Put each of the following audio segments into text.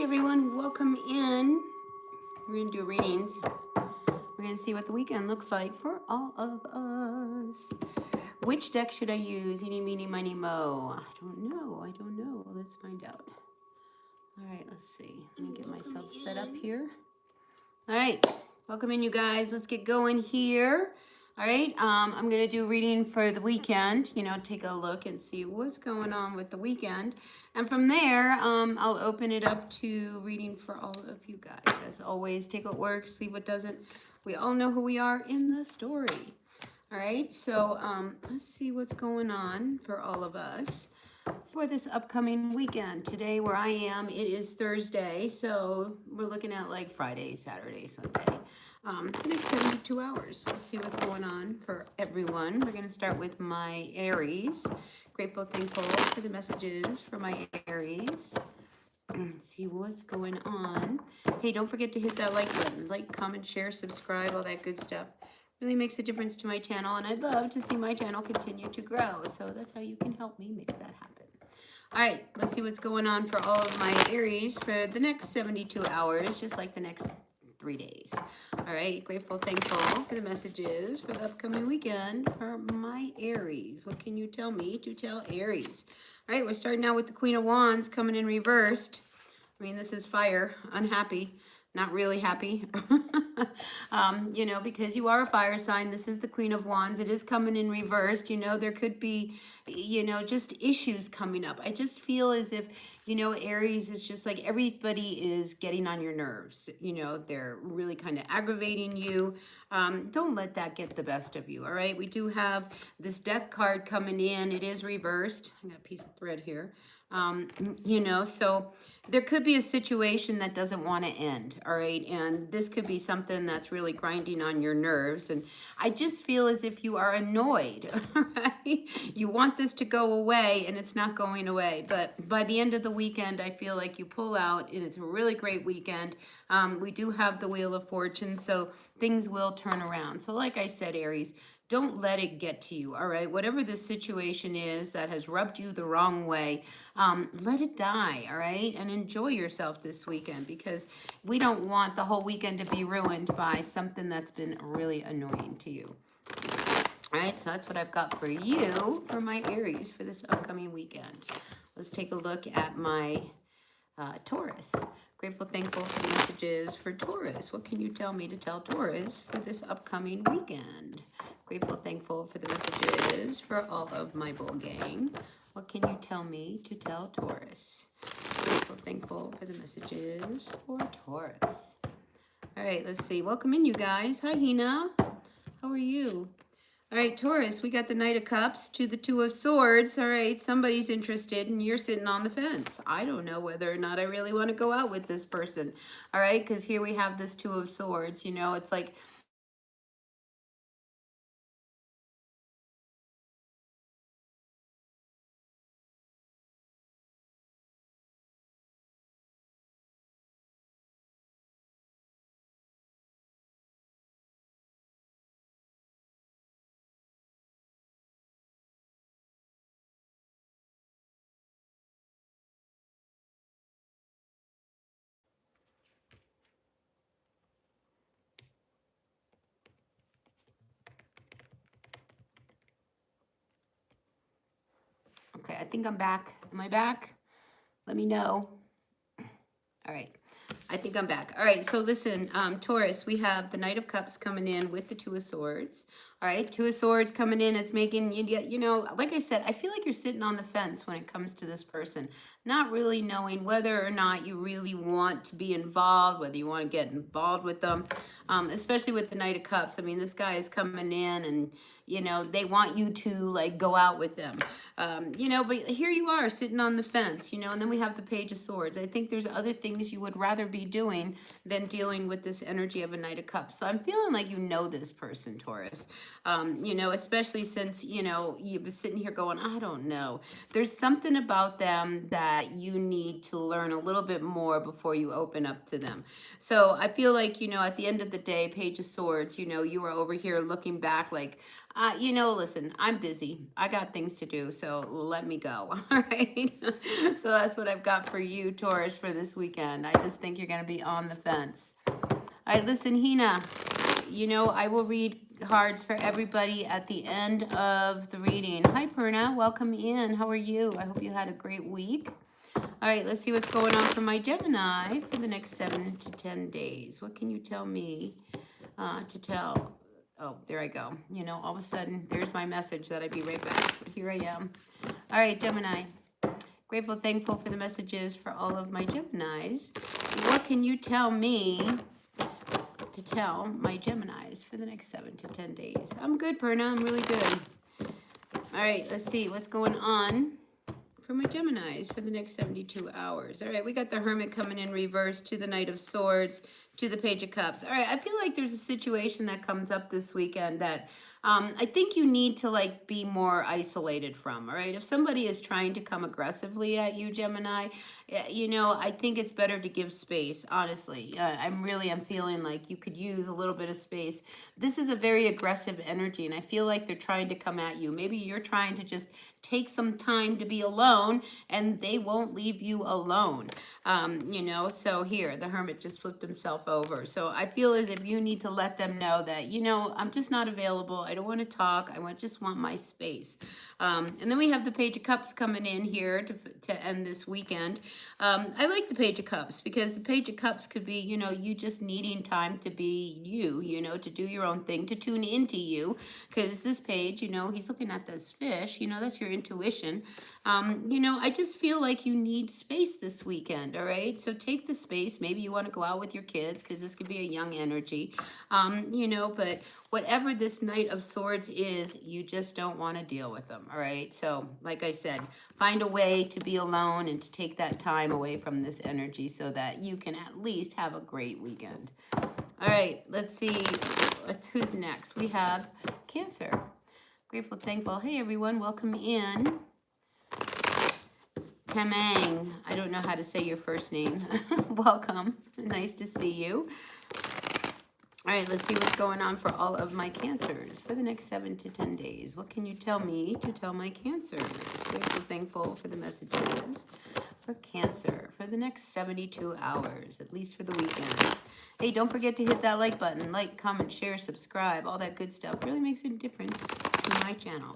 everyone, welcome in. We're going to do readings. We're going to see what the weekend looks like for all of us. Which deck should I use? Eeny, meeny, miny, mo. I don't know. Let's find out. All right, let's see. Let me get myself set up here. All right, welcome in, you guys. Let's get going here. All right, I'm going to do reading for the weekend, take a look and see what's going on with the weekend. And from there, I'll open it up to reading for all of you guys. As always, take what works, leave what doesn't. We all know who we are in the story. All right, so let's see what's going on for all of us for this upcoming weekend. Today, where I am, it is Thursday, so we're looking at like Friday, Saturday, Sunday. The next 72 hours. Let's see what's going on for everyone. We're going to start with my Aries. Grateful, thankful for the messages for my Aries. Let's see what's going on. Hey, don't forget to hit that like button. Like, comment, share, subscribe, all that good stuff. Really makes a difference to my channel, and I'd love to see my channel continue to grow. So that's how you can help me make that happen. All right, let's see what's going on for all of my Aries for the next 72 hours, just like the next 3 days. All right, grateful, thankful for the messages for the upcoming weekend for my Aries. What can you tell me to tell Aries? All right, we're starting out with the Queen of Wands coming in reversed. I mean, this is fire, unhappy, not really happy. Because you are a fire sign. This is the Queen of Wands. It is coming in reversed. There could be, just issues coming up. I just feel as if, Aries is just like everybody is getting on your nerves. They're really kind of aggravating you. Don't let that get the best of you, all right? We do have this Death card coming in. It is reversed. I got a piece of thread here. So there could be a situation that doesn't want to end, all right? And this could be something that's really grinding on your nerves. And I just feel as if you are annoyed, all right? You want this to go away, and it's not going away. But by the end of the weekend, I feel like you pull out, and it's a really great weekend. We do have the Wheel of Fortune, so things will turn around. So like I said, Aries, don't let it get to you, all right? Whatever the situation is that has rubbed you the wrong way, let it die, all right? And enjoy yourself this weekend, because we don't want the whole weekend to be ruined by something that's been really annoying to you. All right, so that's what I've got for you, for my Aries, for this upcoming weekend. Let's take a look at my Taurus. Grateful, thankful for the messages for Taurus. What can you tell me to tell Taurus for this upcoming weekend? Grateful, thankful for the messages for all of my bull gang. What can you tell me to tell Taurus? Grateful, thankful for the messages for Taurus. All right, let's see. Welcome in, you guys. Hi, Hina. How are you? All right, Taurus, we got the Knight of Cups to the Two of Swords. All right, somebody's interested and you're sitting on the fence. I don't know whether or not I really want to go out with this person. All right, because here we have this Two of Swords. It's like okay, I think I'm back. Am I back? Let me know. All right. I think I'm back. All right. So listen, Taurus, we have the Knight of Cups coming in with the Two of Swords. All right. Two of Swords coming in. It's making you, like I said, I feel like you're sitting on the fence when it comes to this person, not really knowing whether or not you really want to be involved, whether you want to get involved with them, especially with the Knight of Cups. I mean, this guy is coming in and, they want you to like go out with them, but here you are sitting on the fence, and then we have the Page of Swords. I think there's other things you would rather be doing than dealing with this energy of a Knight of Cups. So I'm feeling like this person, Taurus, especially since, you've been sitting here going, I don't know. There's something about them that you need to learn a little bit more before you open up to them. So I feel like, at the end of the day, Page of Swords, you were over here looking back like, Listen, I'm busy. I got things to do, so let me go. All right. So that's what I've got for you, Taurus, for this weekend. I just think you're going to be on the fence. All right, listen, Hina, I will read cards for everybody at the end of the reading. Hi, Perna. Welcome in. How are you? I hope you had a great week. All right, let's see what's going on for my Gemini for the next 7 to 10 days. What can you tell me to tell? Oh, there I go. All of a sudden, there's my message that I'd be right back. Here I am. All right, Gemini. Grateful, thankful for the messages for all of my Geminis. What can you tell me to tell my Geminis for the next 7 to 10 days? I'm good, Perna. I'm really good. All right, let's see what's going on for my Geminis for the next 72 hours. All right, we got the Hermit coming in reverse to the Knight of Swords to the Page of Cups. All right, I feel like there's a situation that comes up this weekend that I think you need to be more isolated from. All right, if somebody is trying to come aggressively at you, Gemini, I think it's better to give space. Honestly, I'm feeling like you could use a little bit of space. This is a very aggressive energy, and I feel like they're trying to come at you. Maybe you're trying to just take some time to be alone, and they won't leave you alone. So here, the Hermit just flipped himself over. So I feel as if you need to let them know that, I'm just not available. I don't want to talk. Just want my space. And then we have the Page of Cups coming in here to end this weekend. I like the Page of Cups because the Page of Cups could be, you just needing time to be you, to do your own thing, to tune into you. Because this page, he's looking at this fish, that's your intuition. I just feel like you need space this weekend, all right? So take the space. Maybe you want to go out with your kids because this could be a young energy, but whatever this Knight of Swords is, you just don't want to deal with them, all right? So like I said, find a way to be alone and to take that time away from this energy so that you can at least have a great weekend. All right, let's see. Who's next? We have Cancer. Grateful, thankful. Hey, everyone. Welcome in. Tamang. I don't know how to say your first name. Welcome. Nice to see you. All right, let's see what's going on for all of my Cancers for the next 7 to 10 days. What can you tell me to tell my Cancers? Grateful, thankful for the messages for Cancer for the next 72 hours, at least for the weekend. Hey, don't forget to hit that like button. Like, comment, share, subscribe, all that good stuff. Really makes a difference to my channel.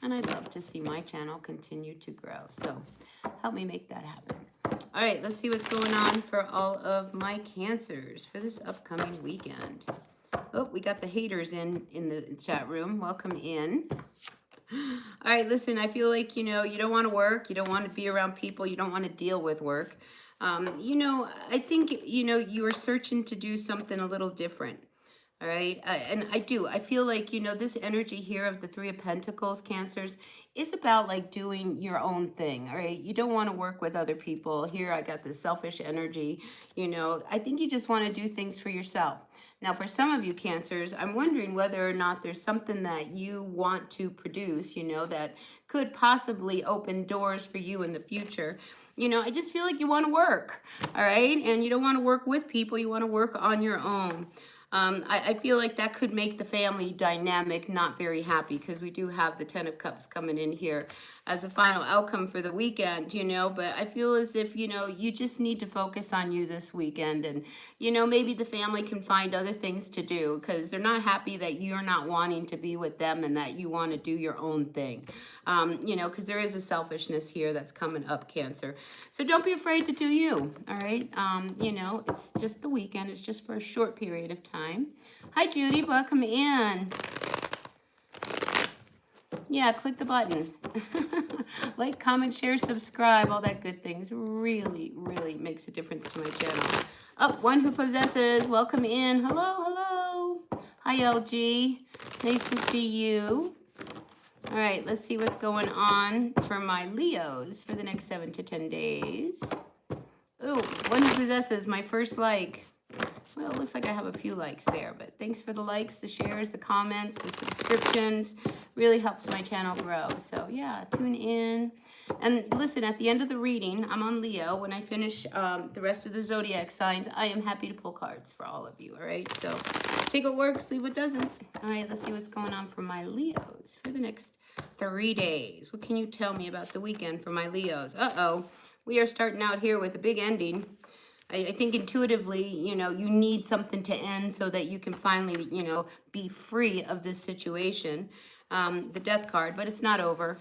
And I'd love to see my channel continue to grow. So help me make that happen. All right, let's see what's going on for all of my Cancers for this upcoming weekend. Oh, we got the haters in the chat room. Welcome in. All right, listen, I feel like, you don't want to work. You don't want to be around people. You don't want to deal with work. I think, you are searching to do something a little different. All right. And I feel like, this energy here of the Three of Pentacles, Cancers, is about doing your own thing. All right. You don't want to work with other people. Here, I got this selfish energy. I think you just want to do things for yourself. Now, for some of you Cancers, I'm wondering whether or not there's something that you want to produce, that could possibly open doors for you in the future. I just feel like you want to work. All right. And you don't want to work with people. You want to work on your own. I feel like that could make the family dynamic not very happy because we do have the Ten of Cups coming in here as a final outcome for the weekend, but I feel as if, you just need to focus on you this weekend and, maybe the family can find other things to do because they're not happy that you're not wanting to be with them and that you want to do your own thing, because there is a selfishness here that's coming up, Cancer. So don't be afraid to do you, all right? It's just the weekend. It's just for a short period of time. Hi, Judy. Welcome in. Yeah, click the button. Like, comment, share, subscribe, all that good things. Really, really makes a difference to my channel. Oh, One Who Possesses, welcome in. Hello, hello. Hi, LG. Nice to see you. All right, let's see what's going on for my Leos for the next 7 to 10 days. Oh, One Who Possesses, my first like. Well, it looks like I have a few likes there, but thanks for the likes, the shares, the comments, the subscriptions. Really helps my channel grow. So yeah, tune in. And listen, at the end of the reading, I'm on Leo. When I finish the rest of the zodiac signs, I am happy to pull cards for all of you, all right? So take what works, leave what doesn't. All right, let's see what's going on for my Leos for the next 3 days. What can you tell me about the weekend for my Leos? Uh-oh, we are starting out here with a big ending. I think intuitively, you know, you need something to end so that you can finally, you know, be free of this situation. The death card, but it's not over.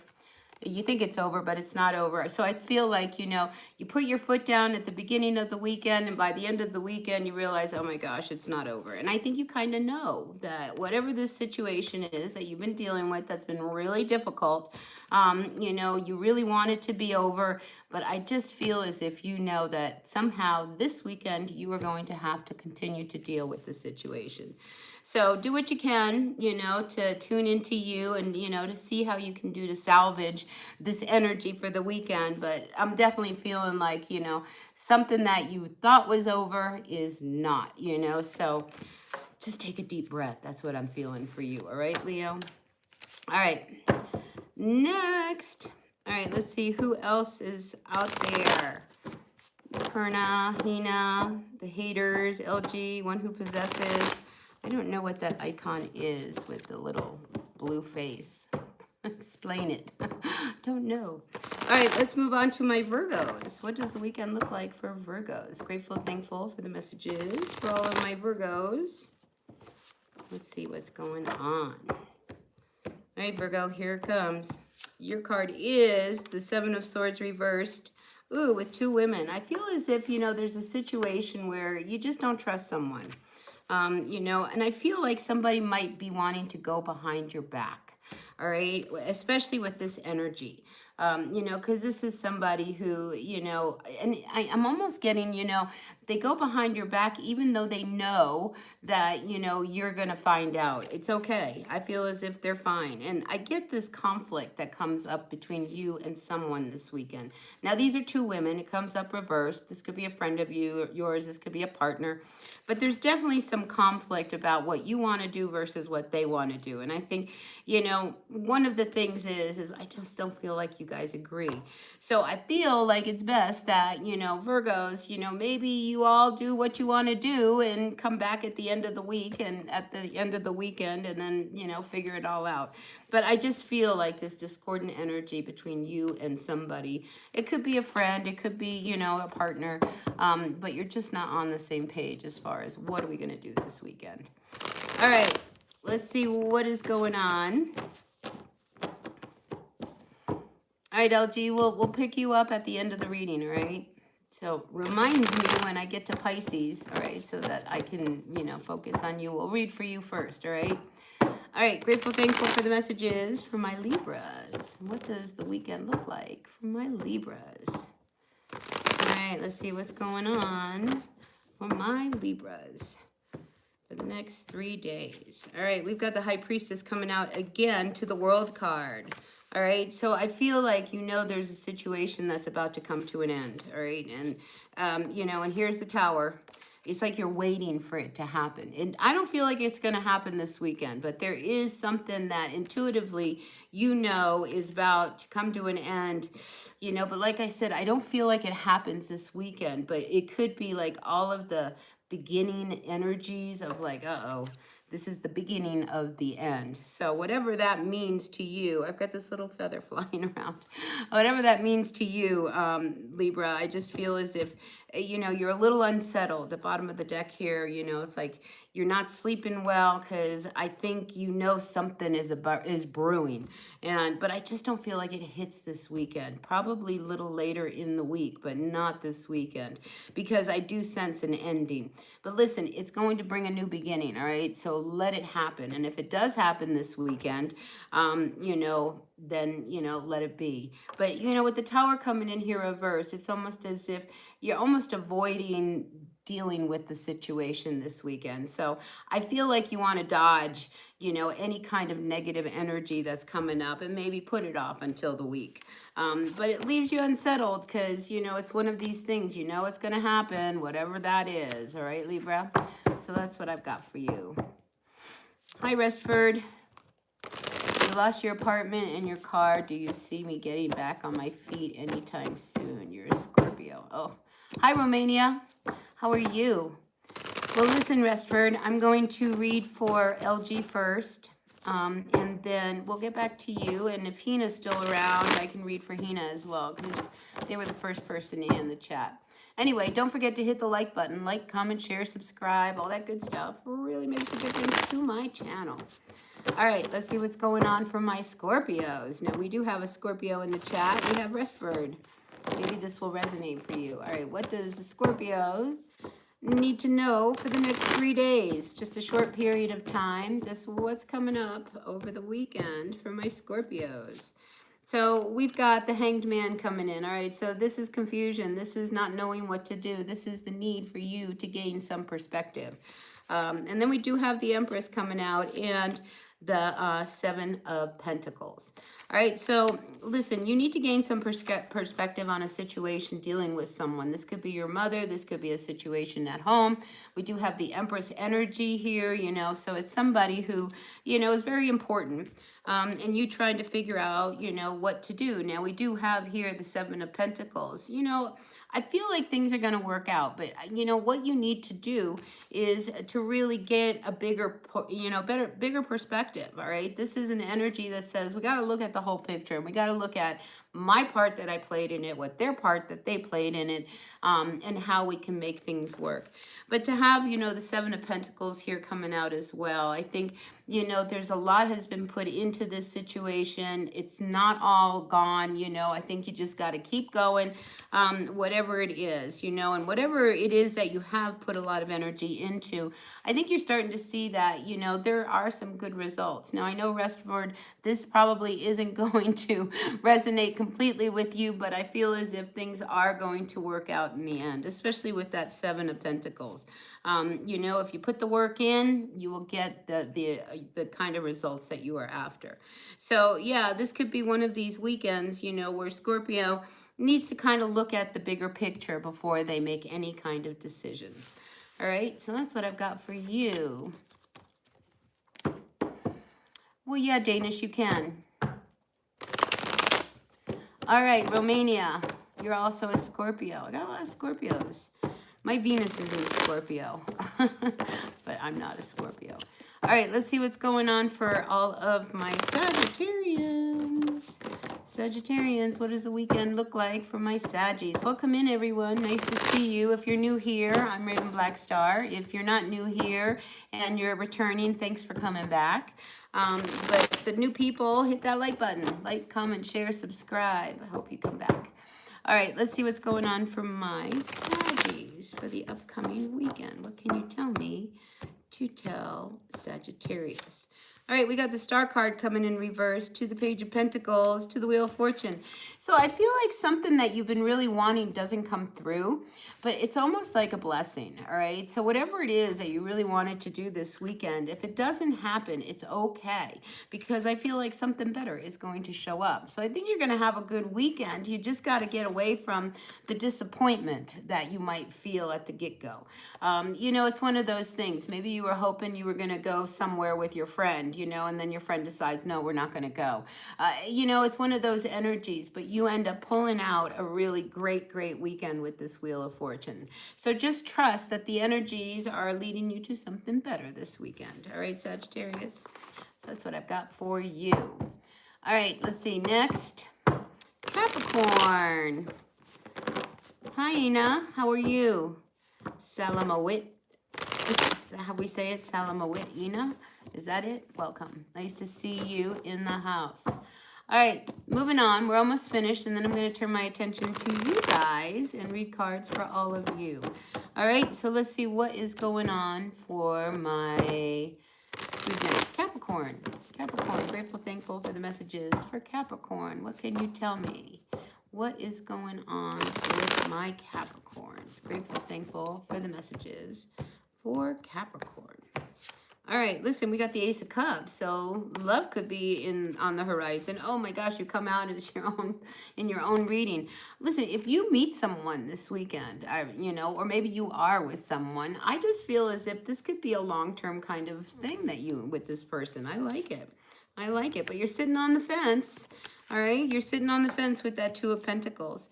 You think it's over, but it's not over. So I feel like, you know, you put your foot down at the beginning of the weekend, and by the end of the weekend, you realize, oh my gosh, it's not over. And I think you kind of know that whatever this situation is that you've been dealing with that's been really difficult, you know, you really want it to be over. But I just feel as if you know that somehow this weekend you are going to have to continue to deal with the situation. So do what you can, you know, to tune into you and, you know, to see how you can do to salvage this energy for the weekend. But I'm definitely feeling like, you know, something that you thought was over is not, you know. So just take a deep breath. That's what I'm feeling for you. All right, Leo? All right. Next. All right, let's see who else is out there. Perna, Hina, the haters, LG, one who possesses. I don't know what that icon is with the little blue face. Explain it. Don't know. All right, let's move on to my Virgos. What does the weekend look like for Virgos? Grateful, thankful for the messages for all of my Virgos. Let's see what's going on. All right, Virgo, here it comes. Your card is the Seven of Swords reversed. Ooh, with 2 women. I feel as if, you know, there's a situation where you just don't trust someone. You know, and I feel like somebody might be wanting to go behind your back, all right, especially with this energy. You know, because this is somebody who, you know, and I'm almost getting, you know, they go behind your back even though they know that, you know, you're going to find out. It's okay. I feel as if they're fine. And I get this conflict that comes up between you and someone this weekend. Now, these are 2 women. It comes up reversed. This could be a friend of yours. This could be a partner. But there's definitely some conflict about what you want to do versus what they want to do. And I think, you know, one of the things is I just don't feel like you guys agree. So I feel like it's best that, you know, Virgos, you know, maybe you all do what you want to do and come back at the end of the week and at the end of the weekend and then, you know, figure it all out. But I just feel like this discordant energy between you and somebody. It could be a friend, it could be, you know, a partner, but you're just not on the same page as far as what are we going to do this weekend. All right, let's see what is going on. All right, LG, we'll pick you up at the end of the reading, all right? So remind me when I get to Pisces, all right, so that I can, you know, focus on you. We'll read for you first, all right? All right, grateful, thankful for the messages for my Libras. What does the weekend look like for my Libras? All right, let's see what's going on for my Libras for the next 3 days. All right, we've got the High Priestess coming out again to the World card. All right, so I feel like, you know, there's a situation that's about to come to an end. All right, and, you know, and here's the Tower. It's like you're waiting for it to happen. And I don't feel like it's going to happen this weekend, but there is something that intuitively, you know, is about to come to an end, you know, but like I said, I don't feel like it happens this weekend, but it could be like all of the beginning energies of like, uh-oh, this is the beginning of the end. So whatever that means to you, I've got this little feather flying around. Whatever that means to you, Libra, I just feel as if, you know, you're a little unsettled. The bottom of the deck here, you know, it's like you're not sleeping well because I think you know something is brewing. But I just don't feel like it hits this weekend. Probably a little later in the week, but not this weekend because I do sense an ending. But listen, it's going to bring a new beginning, all right? So let it happen. And if it does happen this weekend, you know, then, you know, let it be. But, you know, with the Tower coming in here reversed, it's almost as if you're almost avoiding dealing with the situation this weekend. So I feel like you want to dodge, you know, any kind of negative energy that's coming up and maybe put it off until the week. But it leaves you unsettled because, you know, it's one of these things, you know, it's going to happen, whatever that is. All right, Libra. So that's what I've got for you. Hi, Restford. You lost your apartment and your car. Do you see me getting back on my feet anytime soon? You're a Scorpio. Oh, hi, Romania. How are you? Well, listen, Restford, I'm going to read for LG first, and then we'll get back to you. And if Hina's still around, I can read for Hina as well, because they were the first person in the chat. Anyway, don't forget to hit the like button. Like, comment, share, subscribe, all that good stuff. It really makes a difference to my channel. All right, let's see what's going on for my Scorpios. Now, we do have a Scorpio in the chat. We have Restford. Maybe this will resonate for you. All right, what does the Scorpio need to know for the next 3 days? Just a short period of time. Just what's coming up over the weekend for my Scorpios. So we've got the Hanged Man coming in. All right, so this is confusion. This is not knowing what to do. This is the need for you to gain some perspective. And then we do have the Empress coming out and the Seven of Pentacles. All right, so listen, you need to gain some perspective on a situation dealing with someone. This could be your mother. This could be a situation at home. We do have the Empress energy here, you know, so it's somebody who, you know, is very important. And you trying to figure out, you know, what to do. Now, we do have here the Seven of Pentacles. You know, I feel like things are going to work out, but, you know, what you need to do is to really get a bigger, you know, bigger perspective, all right? This is an energy that says we got to look at the whole picture, and we got to look at my part that I played in it, what their part that they played in it, and how we can make things work. But to have, you know, the Seven of Pentacles here coming out as well, I think, you know, there's a lot has been put into this situation. It's not all gone, you know. I think you just got to keep going, whatever it is, you know, and whatever it is that you have put a lot of energy into, I think you're starting to see that, you know, there are some good results. Now, I know, Restford, this probably isn't going to resonate completely with you, but I feel as if things are going to work out in the end, especially with that Seven of Pentacles. You know, if you put the work in, you will get the kind of results that you are after. So yeah, this could be one of these weekends, you know, where Scorpio needs to kind of look at the bigger picture before they make any kind of decisions. All right, so that's what I've got for you. Well, yeah, Danish, you can. All right, Romania, you're also a Scorpio. I got a lot of Scorpios. My Venus is in Scorpio, but I'm not a Scorpio. All right, let's see what's going on for all of my Sagittarians. Sagittarians, what does the weekend look like for my Saggies? Welcome in, everyone. Nice to see you. If you're new here, I'm Raven Black Star. If you're not new here and you're returning, thanks for coming back. But the new people, hit that like button. Like, comment, share, subscribe. I hope you come back. All right, let's see what's going on for my Saggies for the upcoming weekend. What can you tell me to tell Sagittarius? All right, we got the Star card coming in reverse, to the Page of Pentacles, to the Wheel of Fortune. So I feel like something that you've been really wanting doesn't come through, but it's almost like a blessing, all right? So whatever it is that you really wanted to do this weekend, if it doesn't happen, it's okay, because I feel like something better is going to show up. So I think you're going to have a good weekend. You just got to get away from the disappointment that you might feel at the get-go. You know, it's one of those things. Maybe you were hoping you were going to go somewhere with your friend, you know, and then your friend decides, no, we're not going to go. You know, it's one of those energies, but you end up pulling out a really great, great weekend with this Wheel of Fortune. So just trust that the energies are leading you to something better this weekend. All right, Sagittarius? So that's what I've got for you. All right, let's see. Next, Capricorn. Hi, Ina. How are you? Salamawit. Is that how we say it? Salamawit, Ina? Is that it? Welcome. Nice to see you in the house. All right, moving on. We're almost finished, and then I'm going to turn my attention to you guys and read cards for all of you. All right, so let's see what is going on for my, who's next? Capricorn. Capricorn, grateful, thankful for the messages for Capricorn. What can you tell me? What is going on with my Capricorn? Wands. Grateful, thankful for the messages for Capricorn. All right, listen, we got the Ace of Cups, so love could be on the horizon. Oh my gosh, you come out as your own in your own reading. Listen, if you meet someone this weekend, or maybe you are with someone, I just feel as if this could be a long-term kind of thing that you with this person. I like it. I like it, but you're sitting on the fence. All right, you're sitting on the fence with that Two of Pentacles.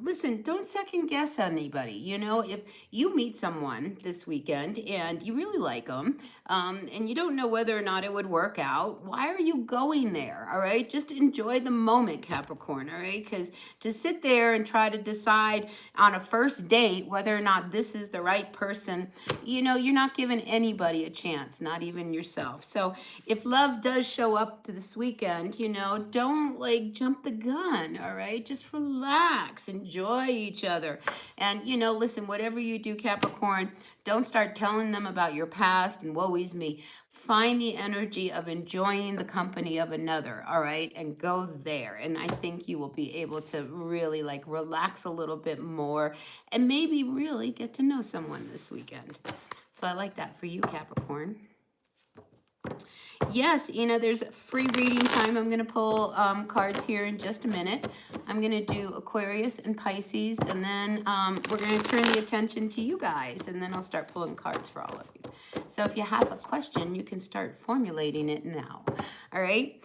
Listen, don't second guess anybody. If you meet someone this weekend and you really like them, and you don't know whether or not it would work out, why are you going there? All right, just enjoy the moment, Capricorn. All right, because to sit there and try to decide on a first date whether or not this is the right person, you're not giving anybody a chance, not even yourself. So if love does show up to this weekend, don't jump the gun. All right, just relax, enjoy each other. And listen, whatever you do, Capricorn, don't start telling them about your past and woe is me. Find the energy of enjoying the company of another, all right, and go there. And I think you will be able to really relax a little bit more and maybe really get to know someone this weekend. So I like that for you, Capricorn. Yes, there's free reading time. I'm going to pull cards here in just a minute. I'm going to do Aquarius and Pisces, and then we're going to turn the attention to you guys, and then I'll start pulling cards for all of you. So if you have a question, you can start formulating it now. All right?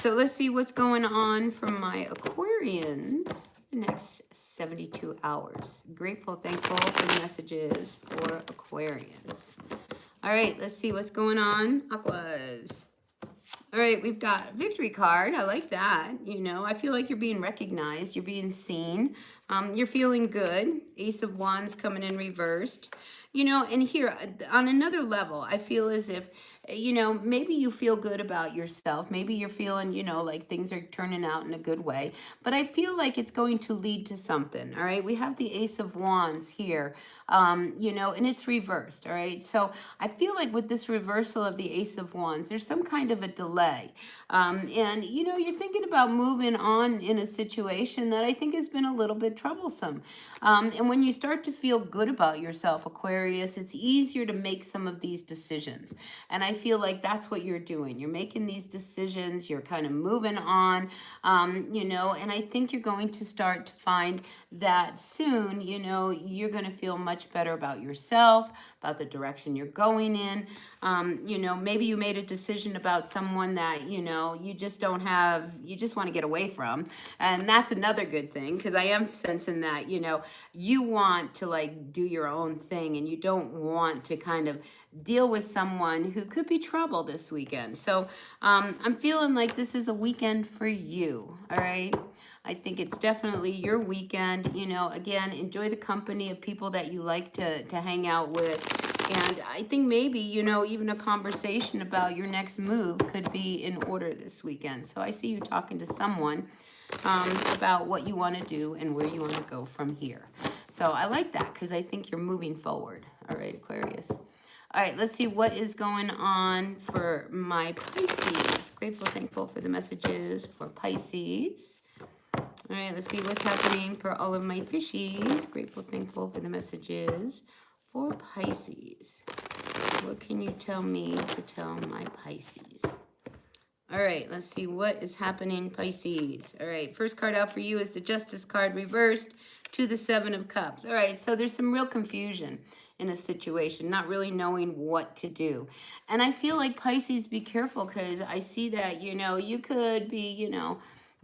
So let's see what's going on from my Aquarians the next 72 hours. Grateful, thankful for the messages for Aquarians. All right, let's see what's going on. Aquas. All right, we've got a victory card. I like that. I feel like you're being recognized. You're being seen. You're feeling good. Ace of Wands coming in reversed. And here, on another level, I feel as if, maybe you feel good about yourself. Maybe you're feeling, like things are turning out in a good way. But I feel like it's going to lead to something, all right? We have the Ace of Wands here, and it's reversed, all right? So I feel like with this reversal of the Ace of Wands, there's some kind of a delay. And, you're thinking about moving on in a situation that I think has been a little bit troublesome. And when you start to feel good about yourself, Aquarius, it's easier to make some of these decisions. And I feel like that's what you're doing. You're making these decisions. You're kind of moving on, and I think you're going to start to find that soon, you're going to feel much better about yourself, about the direction you're going in. Maybe you made a decision about someone that, you just don't have, you just want to get away from. And that's another good thing, because I am sensing that, you want to do your own thing, and you don't want to kind of deal with someone who could be trouble this weekend. So I'm feeling like this is a weekend for you, all right? I think it's definitely your weekend. Again, enjoy the company of people that you like to hang out with. And I think maybe, even a conversation about your next move could be in order this weekend. So I see you talking to someone about what you want to do and where you want to go from here. So I like that, because I think you're moving forward. All right, Aquarius. All right, let's see what is going on for my Pisces. Grateful, thankful for the messages for Pisces. All right, let's see what's happening for all of my fishies. Grateful, thankful for the messages for Pisces. What can you tell me to tell my Pisces? All right, let's see what is happening, Pisces. All right, first card out for you is the Justice card reversed to the Seven of Cups. All right, so there's some real confusion in a situation, not really knowing what to do. And I feel like, Pisces, be careful, because I see that, you could be,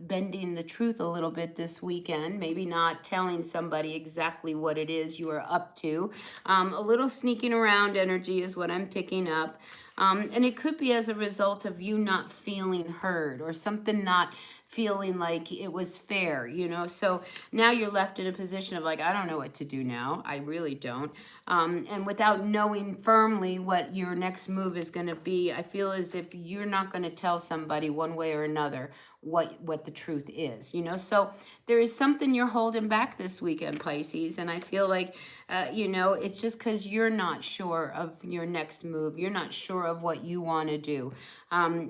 bending the truth a little bit this weekend, maybe not telling somebody exactly what it is you are up to. A little sneaking around energy is what I'm picking up. And it could be as a result of you not feeling heard, or something not feeling like it was fair, So now you're left in a position of I don't know what to do now. I really don't. And without knowing firmly what your next move is going to be, I feel as if you're not going to tell somebody one way or another what the truth is, you know. So there is something you're holding back this weekend, Pisces, and I feel like you know, it's just because you're not sure of your next move. You're not sure of what you want to do.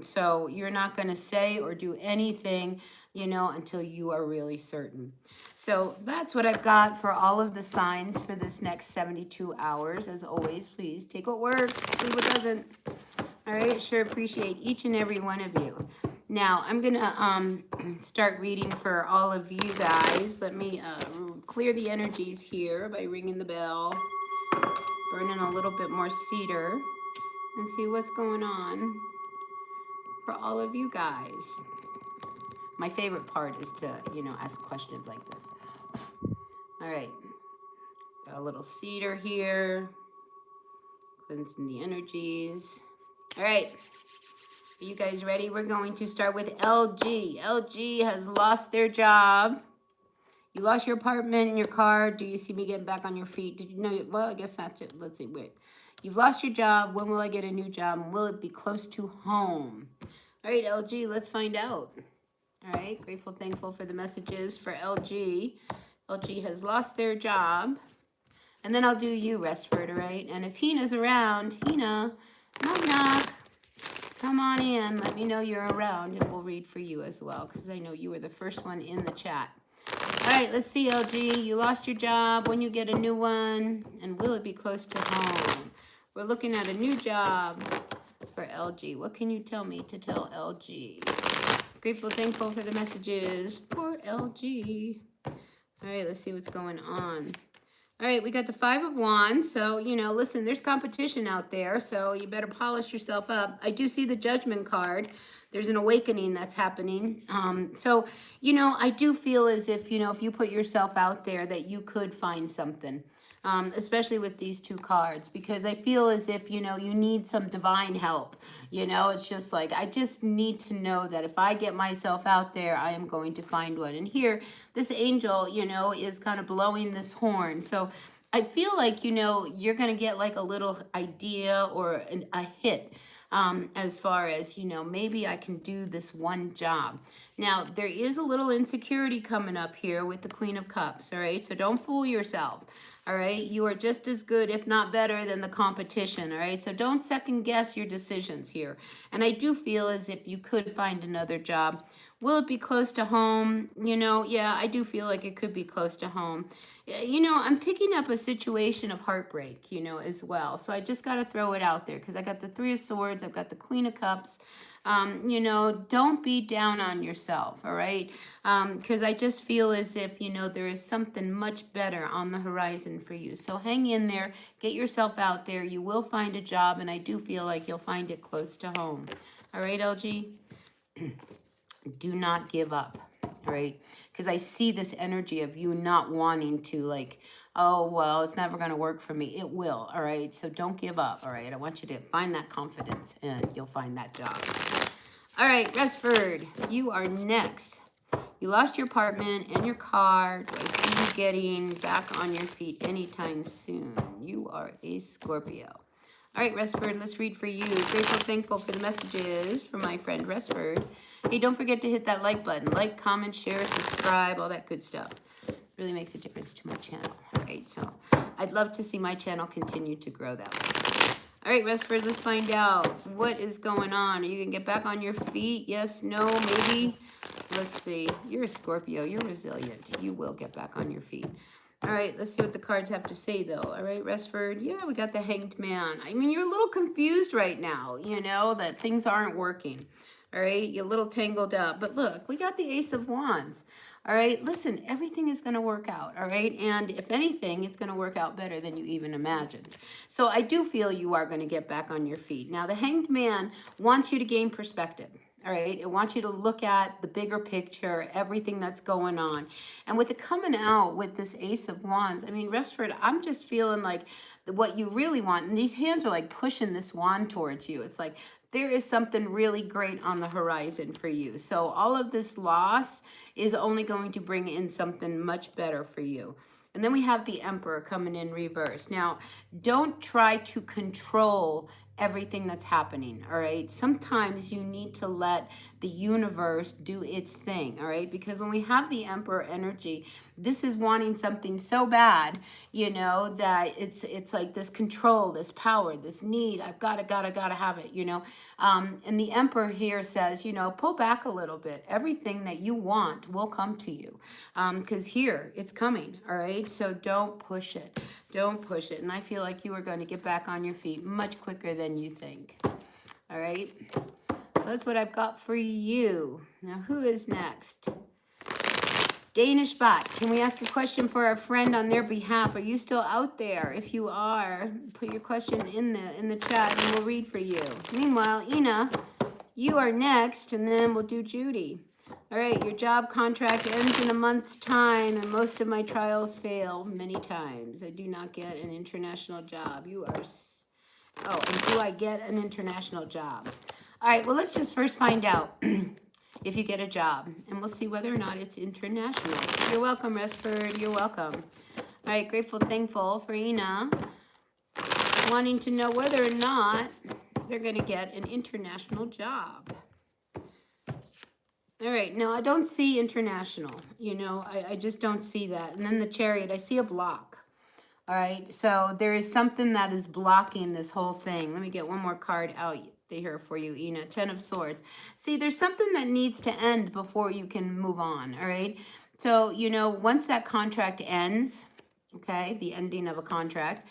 So you're not going to say or do anything, you know, until you are really certain. So that's what I've got for all of the signs for this next 72 hours. As always, please take what works, leave what doesn't. All right, sure appreciate each and every one of you. Now, I'm going to start reading for all of you guys. Let me clear the energies here by ringing the bell, burning a little bit more cedar, and see what's going on for all of you guys. My favorite part is to, you know, ask questions like this. All right, got a little cedar here, cleansing the energies. All right. Are you guys ready? We're going to start with LG. LG has lost their job. You lost your apartment and your car. Do you see me getting back on your feet? Did you know? Well, I guess that's it. Let's see. Wait. You've lost your job. When will I get a new job? And will it be close to home? All right, LG, let's find out. All right. Grateful, thankful for the messages for LG. LG has lost their job. And then I'll do you, Restford, all right? And if Hina's around, Hina, knock, knock. Come on in, let me know you're around, and we'll read for you as well, because I know you were the first one in the chat. All right, let's see, LG. You lost your job. When you get a new one, and will it be close to home? We're looking at a new job for LG. What can you tell me to tell LG? Grateful, thankful for the messages for LG. All right, let's see what's going on. All right, we got the 5 of Wands. So, you know, listen, there's competition out there, so you better polish yourself up. I do see the Judgment card. There's an awakening that's happening. So, you know, I do feel as if, you know, if you put yourself out there that you could find something, especially with these 2 cards, because I feel as if, you know, you need some divine help. You know, it's just like, I just need to know that if I get myself out there, I am going to find one. And here, this angel, you know, is kind of blowing this horn. So I feel like, you know, you're going to get like a little idea or a hit. As far as, you know, maybe I can do this one job. Now, there is a little insecurity coming up here with the Queen of Cups, all right? So don't fool yourself, all right? You are just as good, if not better, than the competition, all right? So don't second guess your decisions here. And I do feel as if you could find another job. Will it be close to home? You know, yeah, I do feel like it could be close to home. You know, I'm picking up a situation of heartbreak, you know, as well. So I just got to throw it out there because I got the 3 of Swords. I've got the Queen of Cups. You know, don't be down on yourself, all right? Because I just feel as if, you know, there is something much better on the horizon for you. So hang in there. Get yourself out there. You will find a job, and I do feel like you'll find it close to home. All right, LG? Do not give up, right? Because I see this energy of you not wanting to, like, oh, well, it's never going to work for me. It will, all right? So don't give up, all right? I want you to find that confidence, and you'll find that job. All right, Resford, you are next. You lost your apartment and your car. Do I see you getting back on your feet anytime soon? You are a Scorpio. All right, Resford, let's read for you. Grateful, thankful for the messages from my friend Resford. Hey, don't forget to hit that like button. Like, comment, share, subscribe, all that good stuff. It really makes a difference to my channel. All right, so I'd love to see my channel continue to grow that way. All right, Resford, let's find out what is going on. Are you going to get back on your feet? Yes, no, maybe? Let's see. You're a Scorpio. You're resilient. You will get back on your feet. All right, let's see what the cards have to say, though. All right, Resford. Yeah, we got the Hanged Man. I mean, you're a little confused right now, you know, that things aren't working. All right, you're a little tangled up. But look, we got the Ace of Wands. All right, listen, everything is going to work out. All right, and if anything, it's going to work out better than you even imagined. So I do feel you are going to get back on your feet. Now, the Hanged Man wants you to gain perspective. All right, it wants you to look at the bigger picture, everything that's going on. And with it coming out with this Ace of Wands, I mean, Resford, I'm just feeling like what you really want, and these hands are like pushing this wand towards you. It's like there is something really great on the horizon for you. So all of this loss is only going to bring in something much better for you. And then we have the Emperor coming in reverse. Now, don't try to control everything that's happening, all right? Sometimes you need to let the universe do its thing, all right? Because when we have the Emperor energy, this is wanting something so bad, you know, that it's like this control, this power, this need. I've gotta have it, you know. And the Emperor here says, you know, pull back a little bit. Everything that you want will come to you, because here it's coming, all right? So don't push it. Don't push it. And I feel like you are going to get back on your feet much quicker than you think. All right. So that's what I've got for you. Now, who is next? Danish Bot. Can we ask a question for our friend on their behalf? Are you still out there? If you are, put your question in the chat and we'll read for you. Meanwhile, Ina, you are next, and then we'll do Judy. All right, your job contract ends in a month's time, and most of my trials fail many times. I do not get an international job. You are... Oh, and do I get an international job? All right, well, let's just first find out if you get a job, and we'll see whether or not it's international. You're welcome, Resford. You're welcome. All right, grateful, thankful for Ina wanting to know whether or not they're going to get an international job. All right, now I don't see international, you know, I just don't see that. And then the Chariot, I see a block. All right, so there is something that is blocking this whole thing. Let me get one more card out here for you, Ina. 10 of Swords. See, there's something that needs to end before you can move on, all right? So, you know, once that contract ends, okay, the ending of a contract,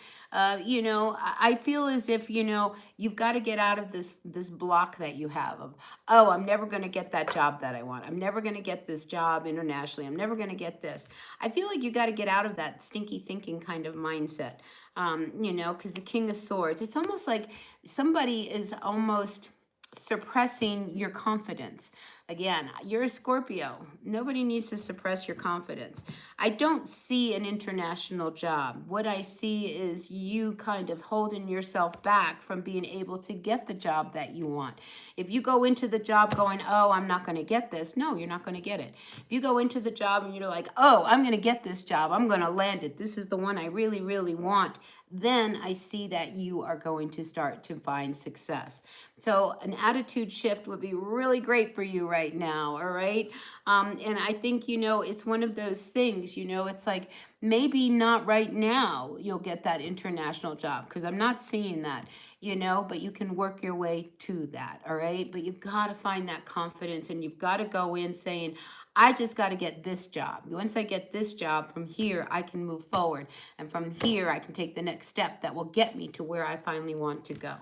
you know, I feel as if, you know, you've got to get out of this block that you have of, oh, I'm never going to get that job that I want. I'm never going to get this job internationally. I'm never going to get this. I feel like you got to get out of that stinky thinking kind of mindset, you know, because the King of Swords, it's almost like somebody is almost suppressing your confidence. Again, you're a Scorpio. Nobody needs to suppress your confidence. I don't see an international job. What I see is you kind of holding yourself back from being able to get the job that you want. If you go into the job going, oh, I'm not going to get this. No, you're not going to get it. If you go into the job and you're like, oh, I'm going to get this job. I'm going to land it. This is the one I really, really want. Then I see that you are going to start to find success. So an attitude shift would be really great for you right now, all right? And I think, you know, it's one of those things, you know, it's like maybe not right now you'll get that international job because I'm not seeing that, you know, but you can work your way to that, all right? But you've got to find that confidence and you've got to go in saying, I just got to get this job. Once I get this job, from here, I can move forward. And from here, I can take the next step that will get me to where I finally want to go.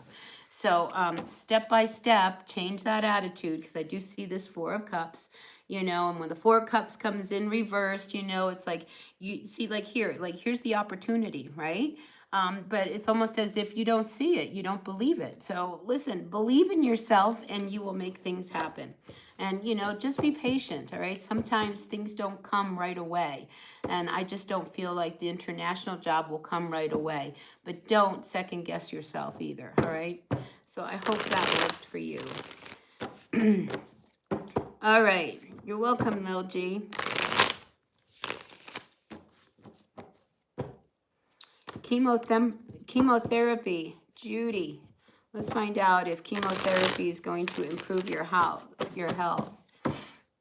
So step by step, change that attitude, because I do see this Four of Cups, you know, and when the Four of Cups comes in reversed, you know, it's like, you see, like here, like here's the opportunity, right? But it's almost as if you don't see it, you don't believe it. So listen, believe in yourself and you will make things happen. And, you know, just be patient, all right? Sometimes things don't come right away. And I just don't feel like the international job will come right away. But don't second guess yourself either, all right? So I hope that worked for you. All right. You're welcome, Lil G. Chemotherapy, Judy. Let's find out if chemotherapy is going to improve your health.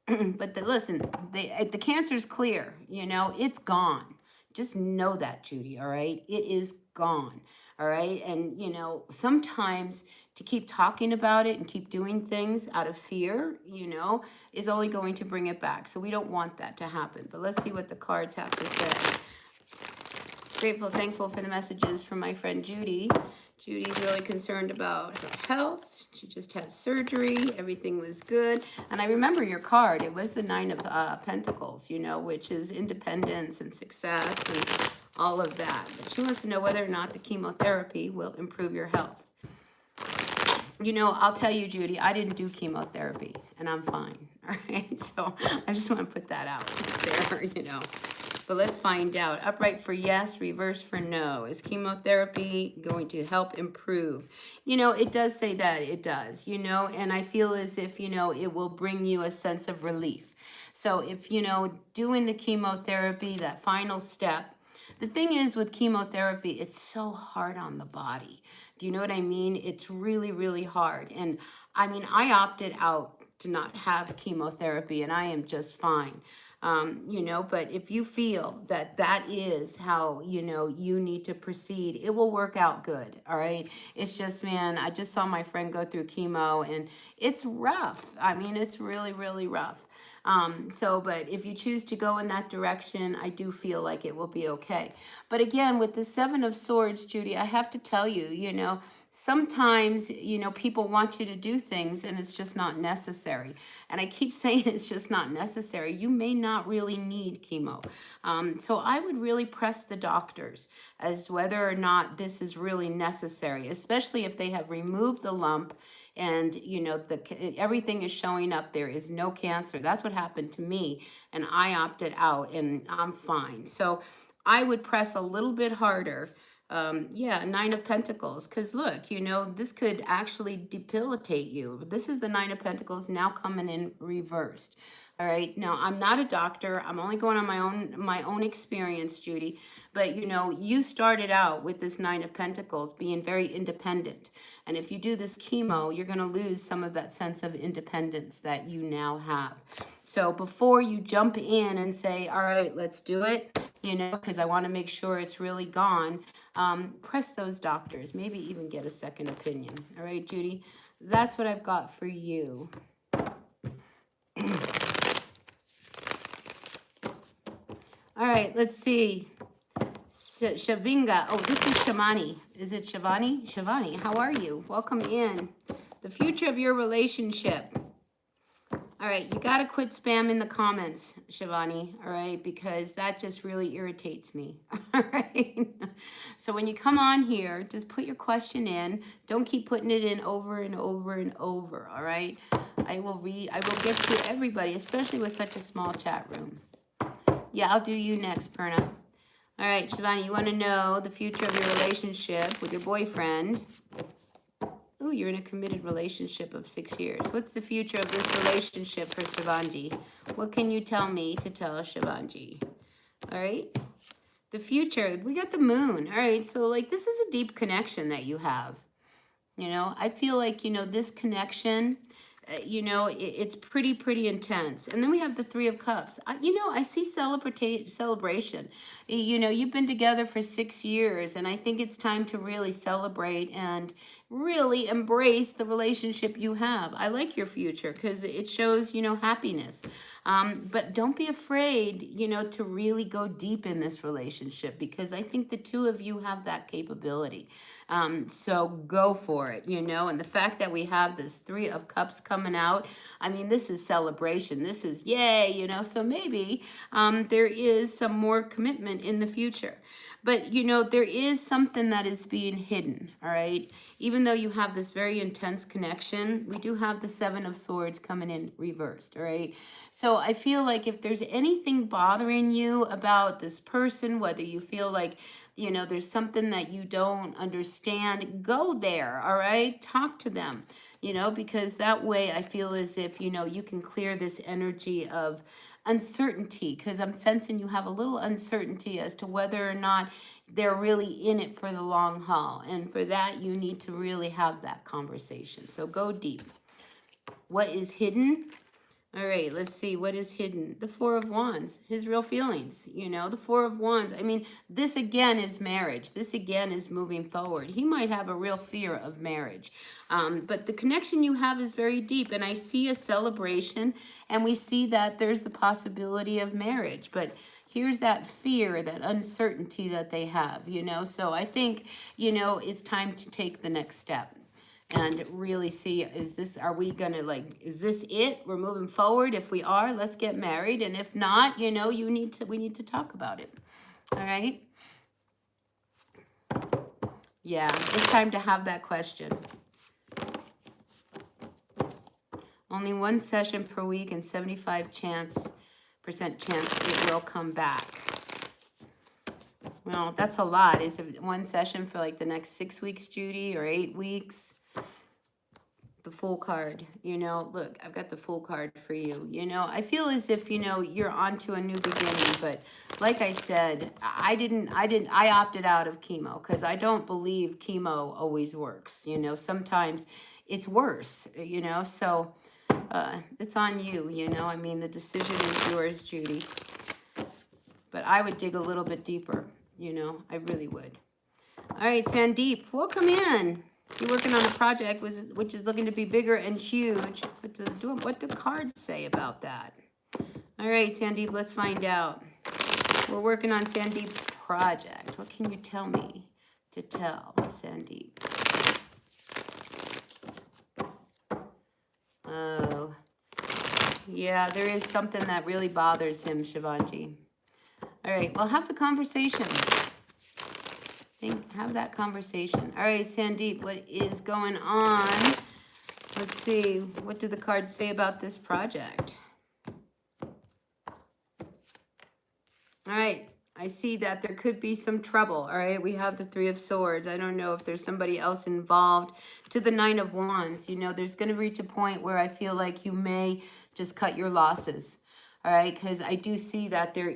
But listen, the cancer is clear. You know, it's gone. Just know that, Judy, all right? It is gone, all right? And, you know, sometimes to keep talking about it and keep doing things out of fear, you know, is only going to bring it back. So we don't want that to happen. But let's see what the cards have to say. Grateful, thankful for the messages from my friend Judy. Judy's really concerned about her health. She just had surgery. Everything was good. And I remember your card. It was the Nine of Pentacles, you know, which is independence and success and all of that. But she wants to know whether or not the chemotherapy will improve your health. You know, I'll tell you, Judy, I didn't do chemotherapy, and I'm fine. All right? So I just want to put that out there, you know. But let's find out. Upright for yes, reverse for no. Is chemotherapy going to help improve? You know, it does say that it does, you know, and I feel as if, you know, it will bring you a sense of relief. So if, you know, doing the chemotherapy, that final step, The thing is with chemotherapy, it's so hard on the body. Do you know what I mean? It's really, really hard. And I mean, I opted out to not have chemotherapy and I am just fine. You know, but if you feel that that is how, you know, you need to proceed, it will work out good. All right. It's just, man, I just saw my friend go through chemo and it's rough. I mean, it's really, really rough. But if you choose to go in that direction, I do feel like it will be okay. But again, with the Seven of Swords, Judy, I have to tell you, you know, sometimes, you know, people want you to do things and it's just not necessary. And I keep saying it's just not necessary. You may not really need chemo. So I would really press the doctors as whether or not this is really necessary, especially if they have removed the lump and you know everything is showing up. There is no cancer. That's what happened to me, and I opted out and I'm fine. So I would press a little bit harder. Yeah, Nine of Pentacles, because look, you know, this could actually debilitate you. This is the Nine of Pentacles now coming in reversed. All right. Now, I'm not a doctor. I'm only going on my own experience, Judy. But, you know, you started out with this Nine of Pentacles being very independent. And if you do this chemo, you're going to lose some of that sense of independence that you now have. So before you jump in and say, all right, let's do it, you know, because I want to make sure it's really gone, press those doctors, maybe even get a second opinion. All right, Judy, that's what I've got for you. All right, let's see. Shavinga. Oh, this is Shavani. Is it Shavani? Shavani, how are you? Welcome in. The future of your relationship. All right, you got to quit spamming the comments, Shavani, all right, because that just really irritates me, all right? So when you come on here, just put your question in. Don't keep putting it in over and over and over, all right? I will get to everybody, especially with such a small chat room. Yeah, I'll do you next, Perna. All right, Shavani, you want to know the future of your relationship with your boyfriend. Oh, you're in a committed relationship of 6 years. What's the future of this relationship for Shivanji? What can you tell me to tell Shivanji? All right. The future, we got the moon. All right. So like, this is a deep connection that you have. You know, I feel like, you know, this connection, you know, it's pretty intense. And then we have the Three of Cups. You know, I see celebration. You know, you've been together for 6 years, and I think it's time to really celebrate and really embrace the relationship you have. I like your future because it shows, you know, happiness. But don't be afraid, you know, to really go deep in this relationship because I think the two of you have that capability. So go for it, you know, and the fact that we have this Three of Cups coming out, I mean, this is celebration. This is yay, you know, so maybe there is some more commitment in the future. But, you know, there is something that is being hidden, all right? Even though you have this very intense connection, we do have the Seven of Swords coming in reversed, all right? So I feel like if there's anything bothering you about this person, whether you feel like, you know, there's something that you don't understand, go there, all right? Talk to them, you know, because that way I feel as if, you know, you can clear this energy of uncertainty, because I'm sensing you have a little uncertainty as to whether or not they're really in it for the long haul. And for that, you need to really have that conversation. So go deep. What is hidden? All right, let's see. What is hidden? The Four of Wands, his real feelings, you know, the Four of Wands. I mean, this again is marriage. This again is moving forward. He might have a real fear of marriage. But the connection you have is very deep. And I see a celebration and we see that there's the possibility of marriage. But here's that fear, that uncertainty that they have, you know. So I think, you know, it's time to take the next step. And really see, is this it? We're moving forward. If we are, let's get married. And if not, you know, we need to talk about it. All right. Yeah, it's time to have that question. Only one session per week and 75% chance it will come back. Well, that's a lot. Is it one session for like the next 6 weeks, Judy, or 8 weeks? the Fool card. You know, look, I've got the Fool card for you. You know, I feel as if, you know, you're onto a new beginning, but like I said, I opted out of chemo because I don't believe chemo always works. You know, sometimes it's worse, you know, so it's on you, you know. I mean, the decision is yours, Judy. But I would dig a little bit deeper, you know, I really would. All right, Sandeep, welcome in. You're working on a project which is looking to be bigger and huge. What do cards say about that? All right, Sandeep, let's find out. We're working on Sandeep's project. What can you tell me to tell Sandeep? Oh, yeah, there is something that really bothers him, Shivanji. All right, well, have the conversation. Have that conversation. All right, Sandeep, what is going on? Let's see. What do the cards say about this project? All right. I see that there could be some trouble. All right. We have the Three of Swords. I don't know if there's somebody else involved. To the Nine of Wands, you know, there's going to reach a point where I feel like you may just cut your losses. All right, because I do see that there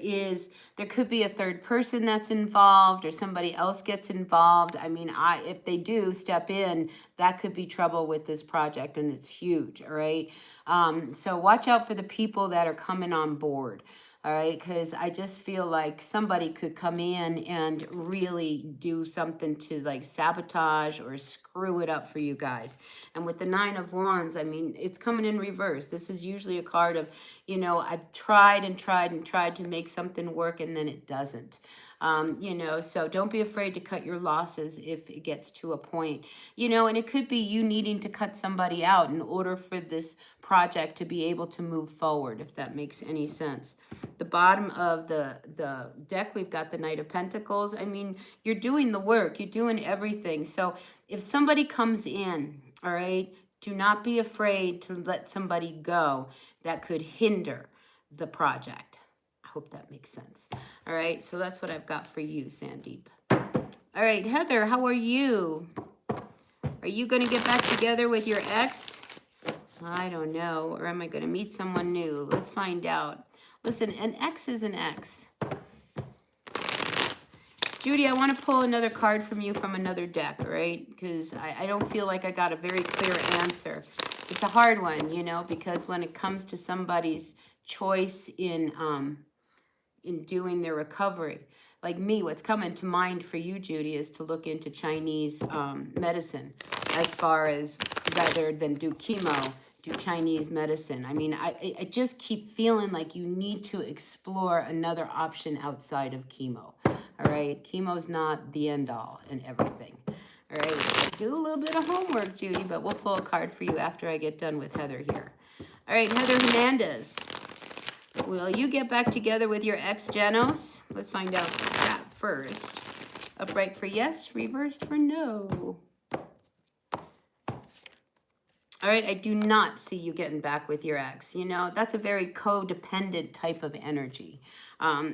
could be a third person that's involved or somebody else gets involved. I mean, if they do step in, that could be trouble with this project, and it's huge, all right? So watch out for the people that are coming on board. All right, because I just feel like somebody could come in and really do something to like sabotage or screw it up for you guys. And with the Nine of Wands, I mean, it's coming in reverse. This is usually a card of, you know, I've tried and tried and tried to make something work and then it doesn't. You know, so don't be afraid to cut your losses if it gets to a point, you know, and it could be you needing to cut somebody out in order for this project to be able to move forward, if that makes any sense. The bottom of the deck, we've got the Knight of Pentacles. I mean, you're doing the work, you're doing everything. So if somebody comes in, all right, do not be afraid to let somebody go that could hinder the project. I hope that makes sense. All right, so that's what I've got for you, Sandeep. All right, Heather, how are you? Are you going to get back together with your ex? I don't know. Or am I going to meet someone new? Let's find out. Listen, an ex is an ex. Judy, I want to pull another card from you from another deck, all right? Because I don't feel like I got a very clear answer. It's a hard one, you know, because when it comes to somebody's choice in doing their recovery, like me, what's coming to mind for you, Judy, is to look into Chinese medicine as far as rather than do chemo, do Chinese medicine. I mean, I just keep feeling like you need to explore another option outside of chemo. All right, chemo's not the end all and everything. All right, do a little bit of homework, Judy, but we'll pull a card for you after I get done with Heather here. All right, Heather Hernandez. Will you get back together with your ex, Janos? Let's find out that first. Upright for yes, reversed for no. All right, I do not see you getting back with your ex. You know, that's a very codependent type of energy.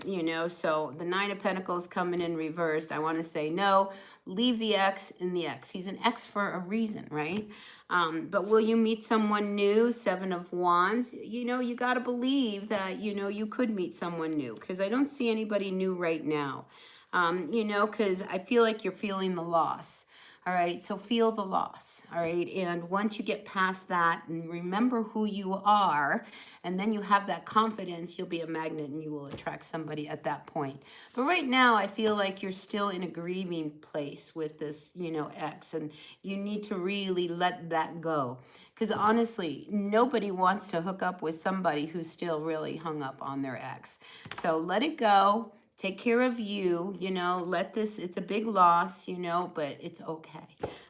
You know, so the Nine of Pentacles coming in reversed. I want to say no, leave the ex in the ex. He's an ex for a reason, right? But will you meet someone new? Seven of Wands. You know, you got to believe that, you know, you could meet someone new because I don't see anybody new right now. You know, because I feel like you're feeling the loss. All right, so feel the loss, all right? And once you get past that and remember who you are, and then you have that confidence, you'll be a magnet and you will attract somebody at that point. But right now, I feel like you're still in a grieving place with this, you know, ex, and you need to really let that go. Because honestly, nobody wants to hook up with somebody who's still really hung up on their ex. So let it go. Take care of you, you know, it's a big loss, you know, but it's okay.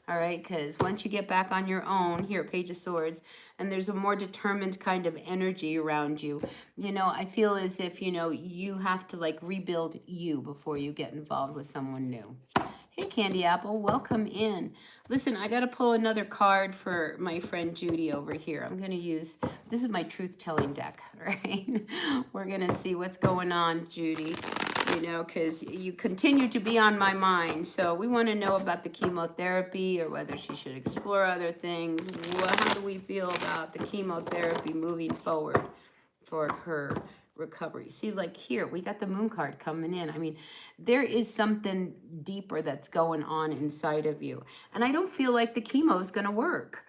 All right, because once you get back on your own, here, Page of Swords, and there's a more determined kind of energy around you, you know, I feel as if, you know, you have to like rebuild you before you get involved with someone new. Hey, Candy Apple, welcome in. Listen, I got to pull another card for my friend Judy over here. I'm going to use, this is my truth-telling deck, right? We're going to see what's going on, Judy. you know, because you continue to be on my mind. So we want to know about the chemotherapy or whether she should explore other things. How do we feel about the chemotherapy moving forward for her recovery? See, like here, we got the moon card coming in. I mean, there is something deeper that's going on inside of you. And I don't feel like the chemo is going to work.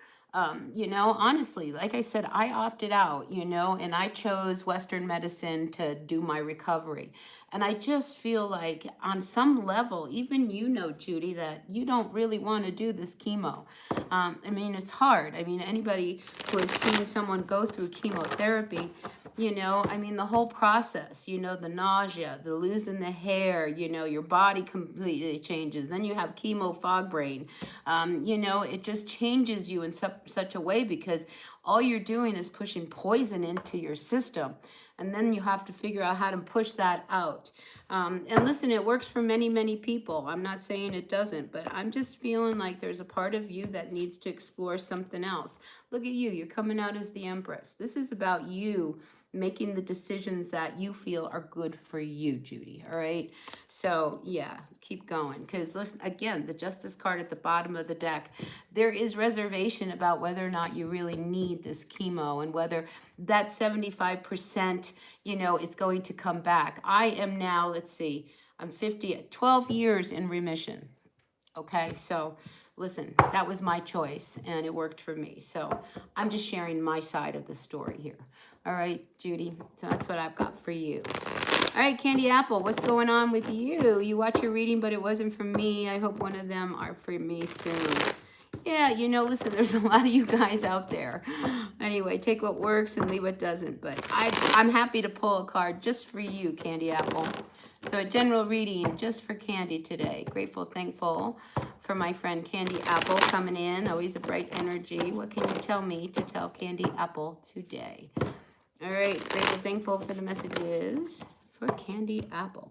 You know, honestly, like I said, I opted out, you know, and I chose Western medicine to do my recovery. And I just feel like on some level, even you know, Judy, that you don't really want to do this chemo. I mean, it's hard. I mean, anybody who has seen someone go through chemotherapy, you know, I mean, the whole process, you know, the nausea, the losing the hair, you know, your body completely changes. Then you have chemo fog brain. You know, it just changes you in such a way because all you're doing is pushing poison into your system. And then you have to figure out how to push that out. And listen, it works for many, many people. I'm not saying it doesn't, but I'm just feeling like there's a part of you that needs to explore something else. Look at you. You're coming out as the Empress. This is about you making the decisions that you feel are good for you, Judy. All right. So yeah, keep going. Because listen, again, the Justice card at the bottom of the deck, there is reservation about whether or not you really need this chemo and whether that 75%, you know, it's going to come back. I am now, let's see, I'm 50, 12 years in remission. Okay, so listen, that was my choice and it worked for me. So I'm just sharing my side of the story here. All right, Judy, so that's what I've got for you. All right, Candy Apple, what's going on with you? You watch your reading, but it wasn't for me. I hope one of them are for me soon. Yeah, you know, listen, there's a lot of you guys out there. Anyway, take what works and leave what doesn't. But I'm happy to pull a card just for you, Candy Apple. So a general reading just for Candy today. Grateful, thankful for my friend Candy Apple coming in. Always a bright energy. What can you tell me to tell Candy Apple today? All right, grateful, thankful for the messages for Candy Apple.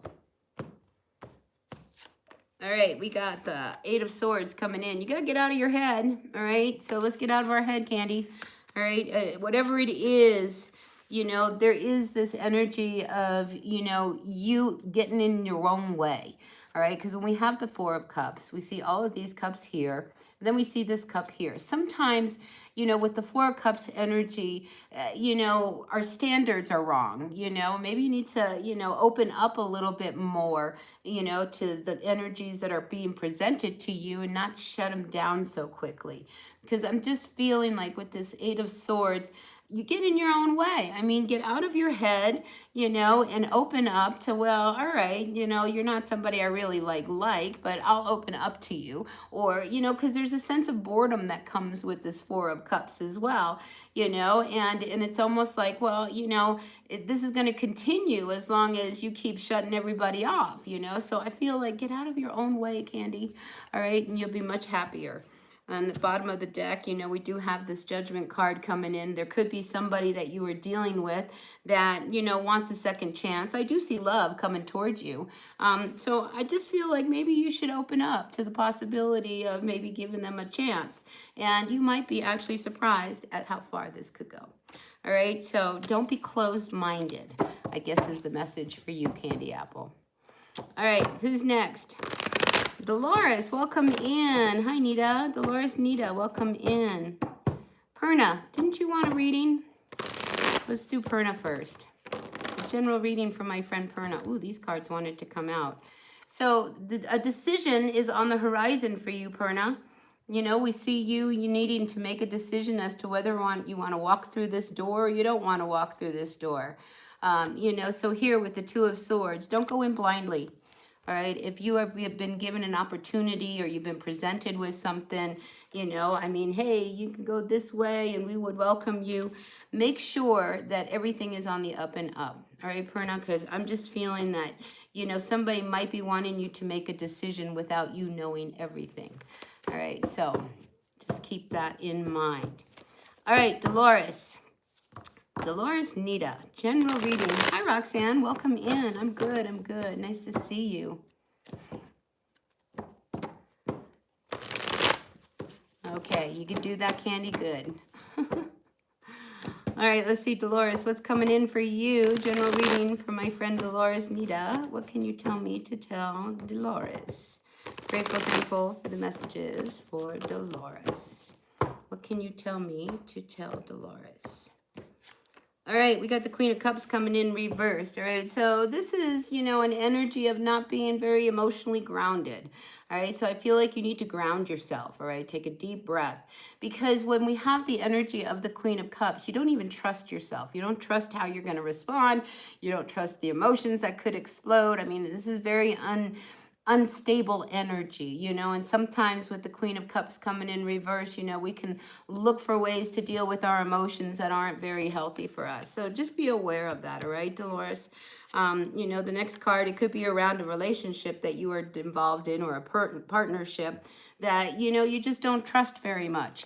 All right, we got the Eight of Swords coming in. You got to get out of your head, all right? So let's get out of our head, Candy. All right, whatever it is, you know, there is this energy of, you know, you getting in your own way, all right? Because when we have the Four of Cups, we see all of these cups here, and then we see this cup here. Sometimes, you know, with the Four of Cups energy, you know, our standards are wrong, you know. Maybe you need to, you know, open up a little bit more, you know, to the energies that are being presented to you and not shut them down so quickly. Because I'm just feeling like with this Eight of Swords, you get in your own way. I mean, get out of your head, you know, and open up to, well, all right, you know, you're not somebody I really like, but I'll open up to you. Or, you know, because there's a sense of boredom that comes with this Four of Cups as well, you know, and it's almost like, well, you know, this is going to continue as long as you keep shutting everybody off, you know. So I feel like get out of your own way, Candy, all right, and you'll be much happier. On the bottom of the deck, you know, we do have this Judgment card coming in. There could be somebody that you are dealing with that, you know, wants a second chance. I do see love coming towards you. So I just feel like maybe you should open up to the possibility of maybe giving them a chance. And you might be actually surprised at how far this could go. All right, so don't be closed-minded, I guess is the message for you, Candy Apple. All right, who's next? Dolores, welcome in. Hi, Nita. Dolores, Nita, welcome in. Perna, didn't you want a reading? Let's do Perna first. A general reading from my friend Perna. Ooh, these cards wanted to come out. So a decision is on the horizon for you, Perna. You know, we see you needing to make a decision as to whether you want to walk through this door or you don't want to walk through this door. You know, so here with the Two of Swords, don't go in blindly. All right, if you have been given an opportunity or you've been presented with something, you know, I mean, hey, you can go this way and we would welcome you. Make sure that everything is on the up and up. All right, Perna, because I'm just feeling that, you know, somebody might be wanting you to make a decision without you knowing everything. All right, so just keep that in mind. All right, Dolores. Dolores Nita, general reading. Hi, Roxanne. Welcome in. I'm good. I'm good. Nice to see you. Okay, you can do that, Candy. Good. All right, let's see, Dolores, what's coming in for you? General reading for my friend Dolores Nita. What can you tell me to tell Dolores? Grateful, thankful for the messages for Dolores. What can you tell me to tell Dolores? All right, we got the Queen of Cups coming in reversed. All right, so this is, you know, an energy of not being very emotionally grounded. All right, so I feel like you need to ground yourself. All right, take a deep breath. Because when we have the energy of the Queen of Cups, you don't even trust yourself. You don't trust how you're going to respond. You don't trust the emotions that could explode. I mean, this is very unstable energy, you know, and sometimes with the Queen of Cups coming in reverse, you know, we can look for ways to deal with our emotions that aren't very healthy for us. So just be aware of that, all right, Dolores? You know, the next card, it could be around a relationship that you are involved in, or a partnership that, you know, you just don't trust very much.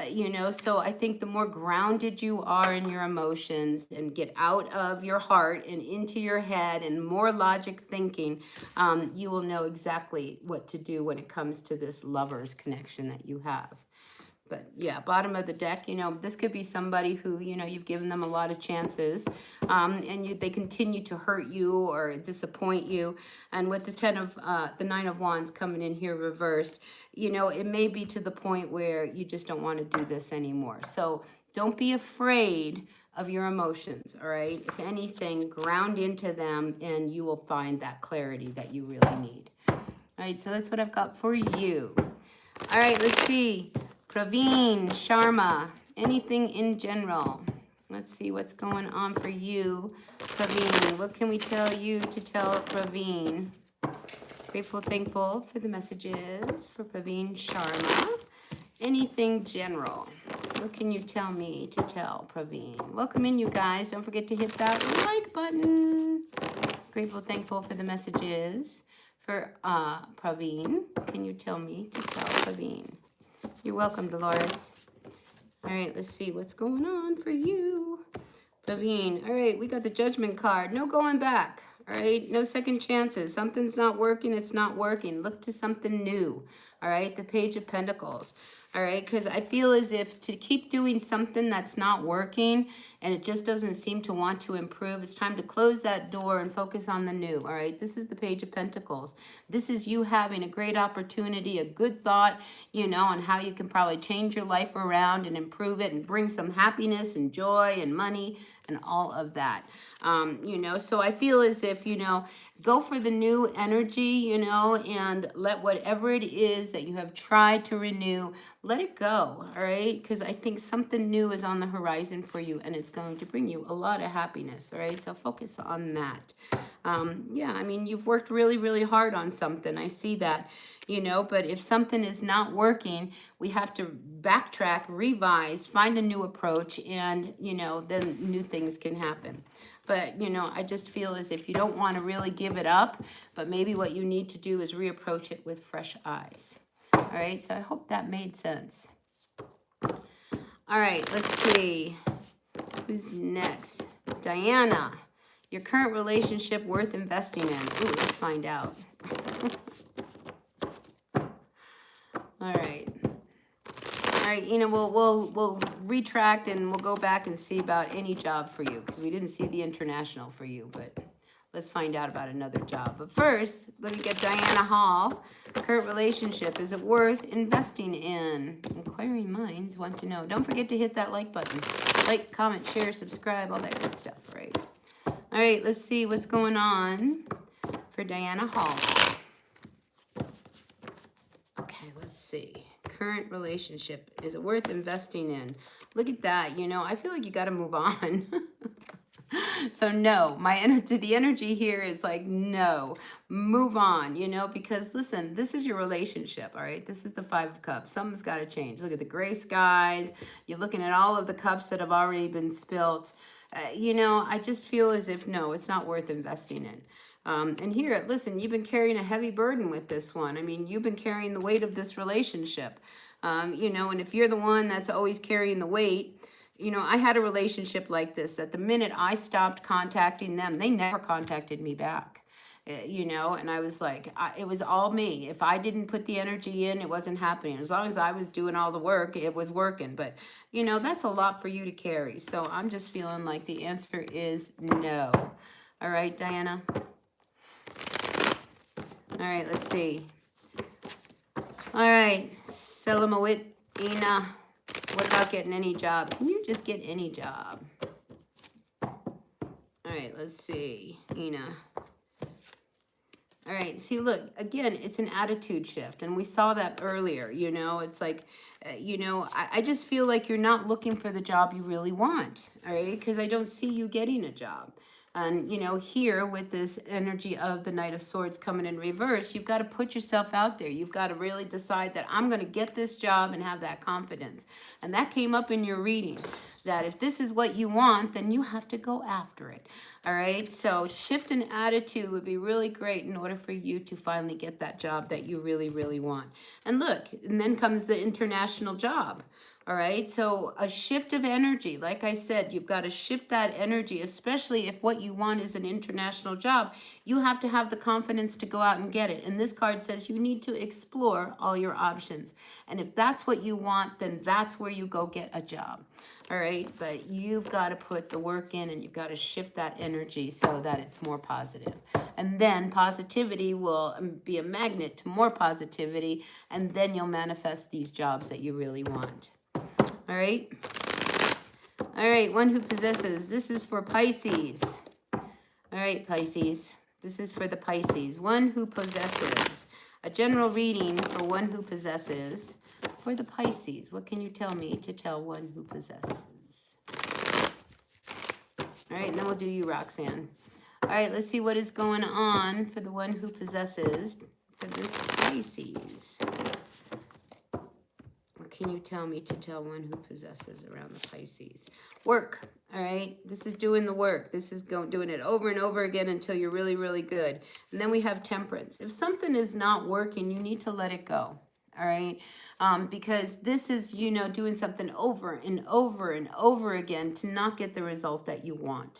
You know, so I think the more grounded you are in your emotions and get out of your heart and into your head and more logic thinking, you will know exactly what to do when it comes to this lover's connection that you have. But yeah, bottom of the deck, you know, this could be somebody who, you know, you've given them a lot of chances, and they continue to hurt you or disappoint you. And with the Nine of Wands coming in here reversed, you know, it may be to the point where you just don't want to do this anymore. So don't be afraid of your emotions, all right? If anything, ground into them and you will find that clarity that you really need. All right, so that's what I've got for you. All right, let's see. Praveen, Sharma, anything in general. Let's see what's going on for you, Praveen. What can we tell you to tell Praveen? Grateful, thankful for the messages for Praveen Sharma. Anything general. What can you tell me to tell Praveen? Welcome in, you guys. Don't forget to hit that like button. Grateful, thankful for the messages for Praveen. Can you tell me to tell Praveen? You're welcome, Dolores. All right, let's see what's going on for you, Praveen. All right, we got the Judgment card. No going back. All right, no second chances. Something's not working, it's not working. Look to something new. All right, the Page of Pentacles. All right, because I feel as if to keep doing something that's not working and it just doesn't seem to want to improve, it's time to close that door and focus on the new. All right, this is the Page of Pentacles. This is you having a great opportunity, a good thought, you know, on how you can probably change your life around and improve it and bring some happiness and joy and money and all of that. You know, so I feel as if, you know, go for the new energy, you know, and let whatever it is that you have tried to renew, let it go, all right? Because I think something new is on the horizon for you, and it's going to bring you a lot of happiness, all right? So focus on that. Yeah, I mean, you've worked really, really hard on something. I see that, you know, but if something is not working, we have to backtrack, revise, find a new approach, and, you know, then new things can happen. But, you know, I just feel as if you don't want to really give it up, but maybe what you need to do is reapproach it with fresh eyes. All right, so I hope that made sense. All right, let's see. Who's next? Diana, your current relationship worth investing in? Ooh, let's find out. All right. All right, you know, we'll retract and we'll go back and see about any job for you, because we didn't see the international for you, but let's find out about another job. But first, let me get Diana Hall. Current relationship, is it worth investing in? Inquiring minds want to know. Don't forget to hit that like button. Like, comment, share, subscribe, all that good stuff, right? All right, let's see what's going on for Diana Hall. Okay, let's see. Current relationship, is it worth investing in? Look at that, you know, I feel like you got to move on. So no, the energy here is like, no, move on, you know, because listen, this is your relationship, all right? This is the Five of Cups. Something's got to change. Look at the gray skies. You're looking at all of the cups that have already been spilt. You know, I just feel as if, no, it's not worth investing in. And here, listen, you've been carrying a heavy burden with this one. I mean, you've been carrying the weight of this relationship, you know, and if you're the one that's always carrying the weight, you know, I had a relationship like this, that the minute I stopped contacting them, they never contacted me back. you know, and I was like, it was all me. If I didn't put the energy in, it wasn't happening. As long as I was doing all the work, it was working. But, you know, that's a lot for you to carry. So I'm just feeling like the answer is no. All right, Diana. All right, let's see. All right, Selamawit, Ina, what about getting any job? Can you just get any job? All right, let's see, Ina. All right, see, look, again, it's an attitude shift, and we saw that earlier, you know, it's like, you know, I just feel like you're not looking for the job you really want, all right, because I don't see you getting a job. And, you know, here with this energy of the Knight of Swords coming in reverse, you've got to put yourself out there. You've got to really decide that I'm going to get this job and have that confidence. And that came up in your reading, that if this is what you want, then you have to go after it. All right, so shift in attitude would be really great in order for you to finally get that job that you really, really want. And look, and then comes the international job. All right, so a shift of energy. Like I said, you've got to shift that energy, especially if what you want is an international job. You have to have the confidence to go out and get it. And this card says you need to explore all your options. And if that's what you want, then that's where you go get a job. All right, but you've got to put the work in, and you've got to shift that energy so that it's more positive. And then positivity will be a magnet to more positivity, and then you'll manifest these jobs that you really want. All right. All right, one who possesses. This is for Pisces. All right, Pisces. This is for the Pisces. One who possesses. A general reading for one who possesses. For the Pisces, what can you tell me to tell one who possesses? All right, and then we'll do you, Roxanne. All right, let's see what is going on for the one who possesses for this Pisces. What can you tell me to tell one who possesses around the Pisces? Work, all right? This is doing the work. This is doing it over and over again until you're really, really good. And then we have Temperance. If something is not working, you need to let it go. All right, because this is, you know, doing something over and over and over again to not get the result that you want.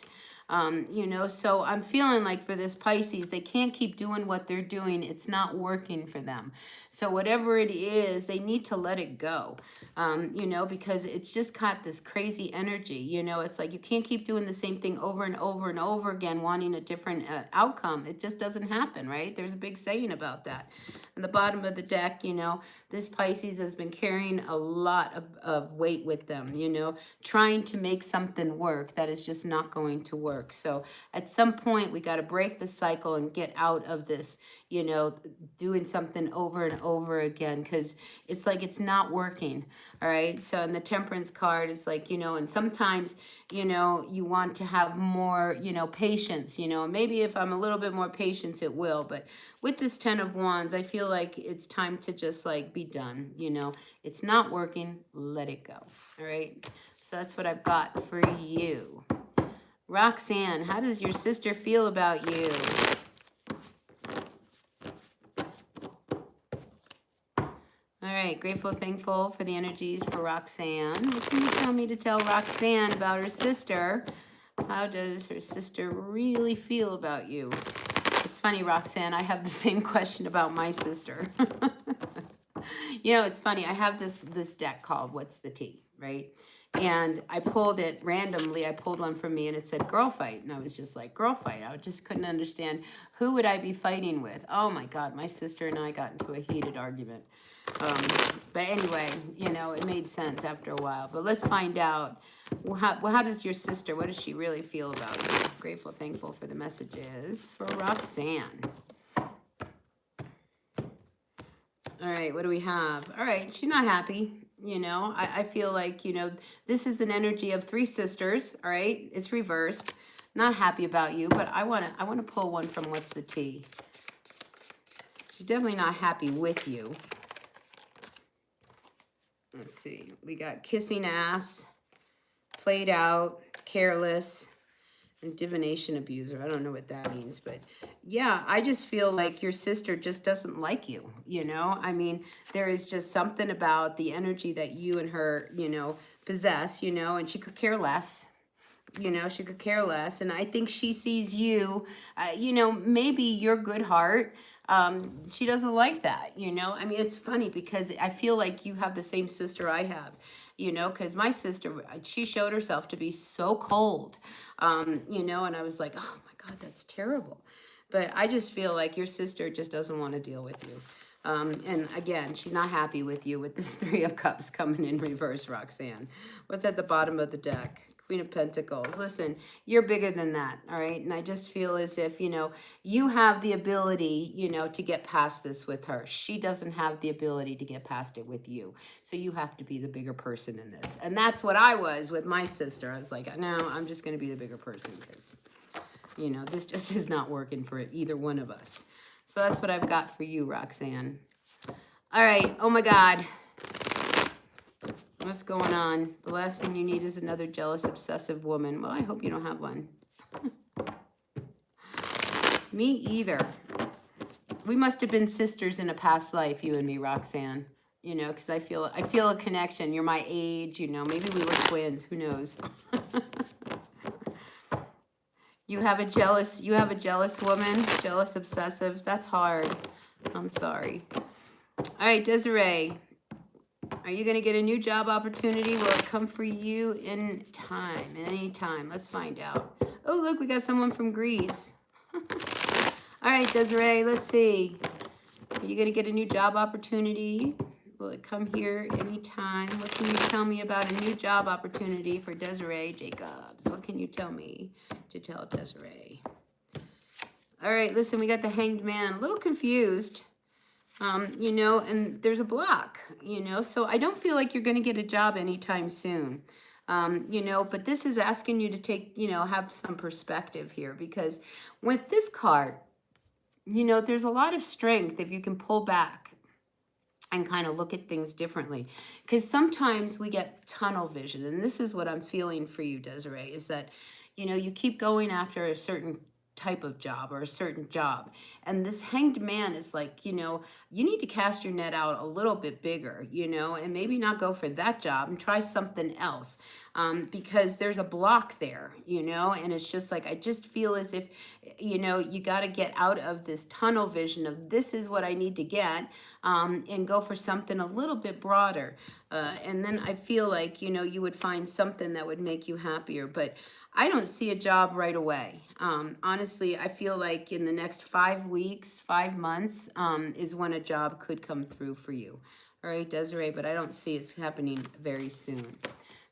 You know, so I'm feeling like for this Pisces, they can't keep doing what they're doing. It's not working for them. So whatever it is, they need to let it go, you know, because it's just got this crazy energy. You know, it's like you can't keep doing the same thing over and over and over again, wanting a different outcome. It just doesn't happen, right? There's a big saying about that. On the bottom of the deck, you know, this Pisces has been carrying a lot of weight with them, you know, trying to make something work that is just not going to work. So at some point, we got to break the cycle and get out of this, you know, doing something over and over again, because it's like it's not working. All right. So in the Temperance card, it's like, you know, and sometimes, you know, you want to have more, you know, patience, you know, maybe if I'm a little bit more patient, it will. But with this 10 of Wands, I feel like it's time to just like be done. You know, it's not working. Let it go. All right. So that's what I've got for you. Roxanne, how does your sister feel about you? All right, grateful, thankful for the energies for Roxanne. What can you tell me to tell Roxanne about her sister? How does her sister really feel about you? It's funny, Roxanne, I have the same question about my sister. You know, it's funny, I have this deck called What's the Tea, right? And I pulled it randomly. I pulled one from me and it said girl fight. And I was just like, girl fight. I just couldn't understand who would I be fighting with. Oh my God, my sister and I got into a heated argument. But anyway, you know, it made sense after a while. But let's find out. How does your sister, what does she really feel about you? Grateful, thankful for the messages for Roxanne. All right, what do we have? All right, she's not happy. You know, I feel like, you know, this is an energy of 3 sisters. All right, it's reversed. Not happy about you, but I want to pull one from What's the Tea. She's definitely not happy with you. Let's see. We got kissing ass, played out, careless, and divination abuser. I don't know what that means, but yeah, I just feel like your sister just doesn't like you, you know? I mean, there is just something about the energy that you and her, you know, possess, you know, and she could care less. You know, she could care less. And I think she sees you, you know, maybe your good heart. She doesn't like that, you know. I mean, it's funny because I feel like you have the same sister I have, you know, because my sister, she showed herself to be so cold, you know, and I was like, oh my God, that's terrible. But I just feel like your sister just doesn't want to deal with you. And again, she's not happy with you with this Three of Cups coming in reverse, Roxanne. What's at the bottom of the deck? Queen of Pentacles. Listen, you're bigger than that, all right? And I just feel as if, you know, you have the ability, you know, to get past this with her. She doesn't have the ability to get past it with you. So you have to be the bigger person in this. And that's what I was with my sister. I was like, no, I'm just going to be the bigger person because, you know, this just is not working for either one of us. So that's what I've got for you, Roxanne. All right. Oh, my God. What's going on? The last thing you need is another jealous, obsessive woman. Well, I hope you don't have one. Me either. We must have been sisters in a past life, you and me, Roxanne. You know, because I feel a connection. You're my age, you know. Maybe we were twins. Who knows? You have a jealous woman, jealous, obsessive. That's hard. I'm sorry. All right, Desiree. Are you going to get a new job opportunity? Will it come for you in time, in any time? Let's find out. Oh, look, we got someone from Greece. All right, Desiree, let's see. Are you going to get a new job opportunity? Will it come here anytime? What can you tell me about a new job opportunity for Desiree Jacobs? What can you tell me to tell Desiree? All right, listen, we got the Hanged Man. A little confused. You know, and there's a block, you know, so I don't feel like you're going to get a job anytime soon, you know, but this is asking you to take, you know, have some perspective here, because with this card, you know, there's a lot of strength if you can pull back and kind of look at things differently, because sometimes we get tunnel vision. And this is what I'm feeling for you, Desiree, is that, you know, you keep going after a certain type of job or a certain job. And this Hanged Man is like, you know, you need to cast your net out a little bit bigger, you know, and maybe not go for that job and try something else, because there's a block there, you know, and it's just like, I just feel as if, you know, you got to get out of this tunnel vision of this is what I need to get, and go for something a little bit broader. And then I feel like, you know, you would find something that would make you happier. But I don't see a job right away. Honestly, I feel like in the next 5 weeks, 5 months, is when a job could come through for you. All right, Desiree, but I don't see it's happening very soon.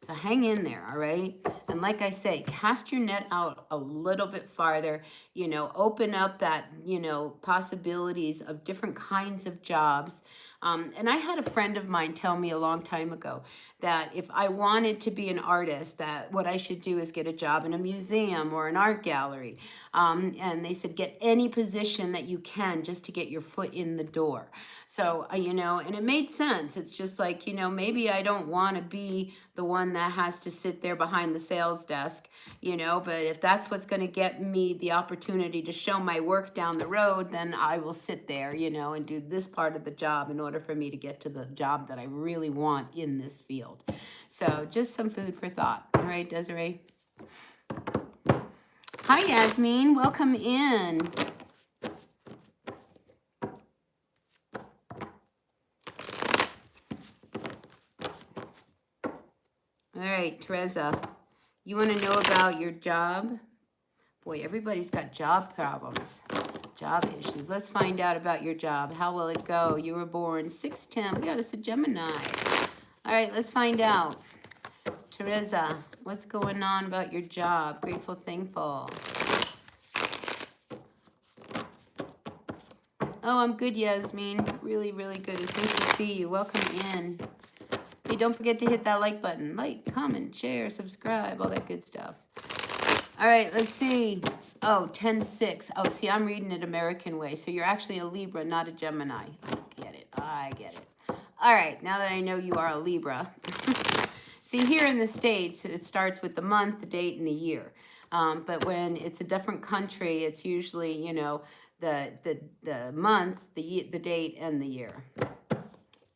So hang in there, all right? And like I say, cast your net out a little bit farther, you know, open up that, you know, possibilities of different kinds of jobs. And I had a friend of mine tell me a long time ago that if I wanted to be an artist, that what I should do is get a job in a museum or an art gallery. And they said, get any position that you can just to get your foot in the door. So, you know, and it made sense. It's just like, you know, maybe I don't want to be the one that has to sit there behind the sales desk, you know, but if that's what's going to get me the opportunity to show my work down the road, then I will sit there, you know, and do this part of the job in order for me to get to the job that I really want in this field. So just some food for thought. All right, Desiree. Hi, Yasmin. Welcome in. All right, Teresa, you want to know about your job? Boy, everybody's got job problems, job issues. Let's find out about your job. How will it go? You were born 6/10. We got us a Gemini. All right, let's find out. Teresa, what's going on about your job? Grateful, thankful. Oh, I'm good, Yasmin. Really, really good. It's nice to see you. Welcome in. Hey, don't forget to hit that like button. Like, comment, share, subscribe, all that good stuff. All right, let's see. Oh, 10-6. Oh, see, I'm reading it American way. So you're actually a Libra, not a Gemini. I get it. I get it. All right, now that I know you are a Libra. See, here in the States, it starts with the month, the date, and the year. But when it's a different country, it's usually, you know, the month, the date, and the year.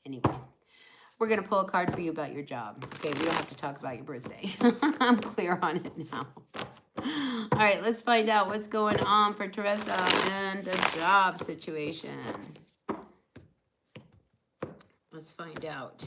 Anyway. we're going to pull a card for you about your job. Okay, we don't have to talk about your birthday. I'm clear on it now. All right, let's find out what's going on for Teresa and a job situation. Let's find out.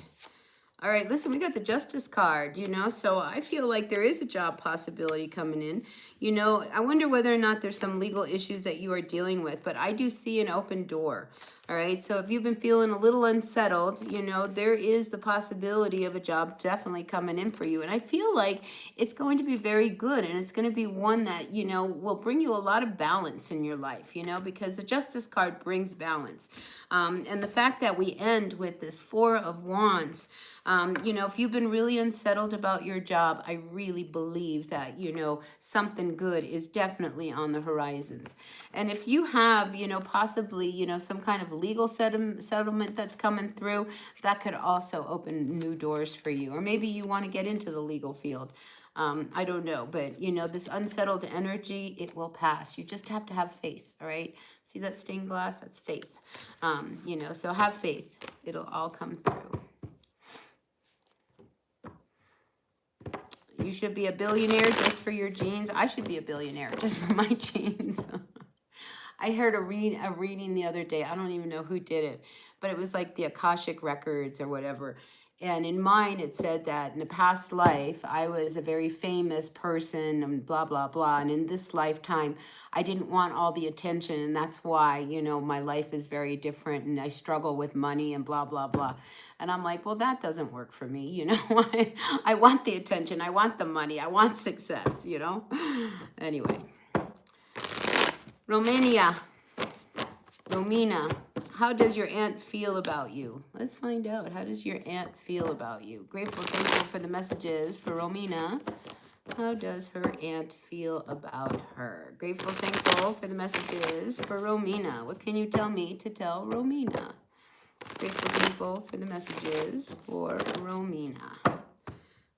All right, listen, we got the Justice card, you know, so I feel like there is a job possibility coming in. You know, I wonder whether or not there's some legal issues that you are dealing with, but I do see an open door. All right, so if you've been feeling a little unsettled, you know, there is the possibility of a job definitely coming in for you. And I feel like it's going to be very good, and it's going to be one that, you know, will bring you a lot of balance in your life, you know, because the Justice card brings balance. And the fact that we end with this Four of Wands, you know, if you've been really unsettled about your job, I really believe that, you know, something good is definitely on the horizons. And if you have, you know, possibly, you know, some kind of legal settlement that's coming through, that could also open new doors for you. Or maybe you want to get into the legal field. I don't know, but you know, this unsettled energy, it will pass. You just have to have faith, all right? See that stained glass? That's faith. You know, so have faith. It'll all come through. You should be a billionaire just for your genes. I should be a billionaire just for my genes. I heard a reading the other day. I don't even know who did it, but it was like the Akashic Records or whatever. And in mine, it said that in a past life, I was a very famous person and blah, blah, blah. And in this lifetime, I didn't want all the attention. And that's why, you know, my life is very different and I struggle with money and blah, blah, blah. And I'm like, well, that doesn't work for me. You know, I want the attention. I want the money. I want success, you know. Anyway. Romina, how does your aunt feel about you? Let's find out. How does your aunt feel about you? Grateful, thankful for the messages for Romina. How does her aunt feel about her? Grateful, thankful for the messages for Romina. What can you tell me to tell Romina? Grateful, thankful for the messages for Romina. All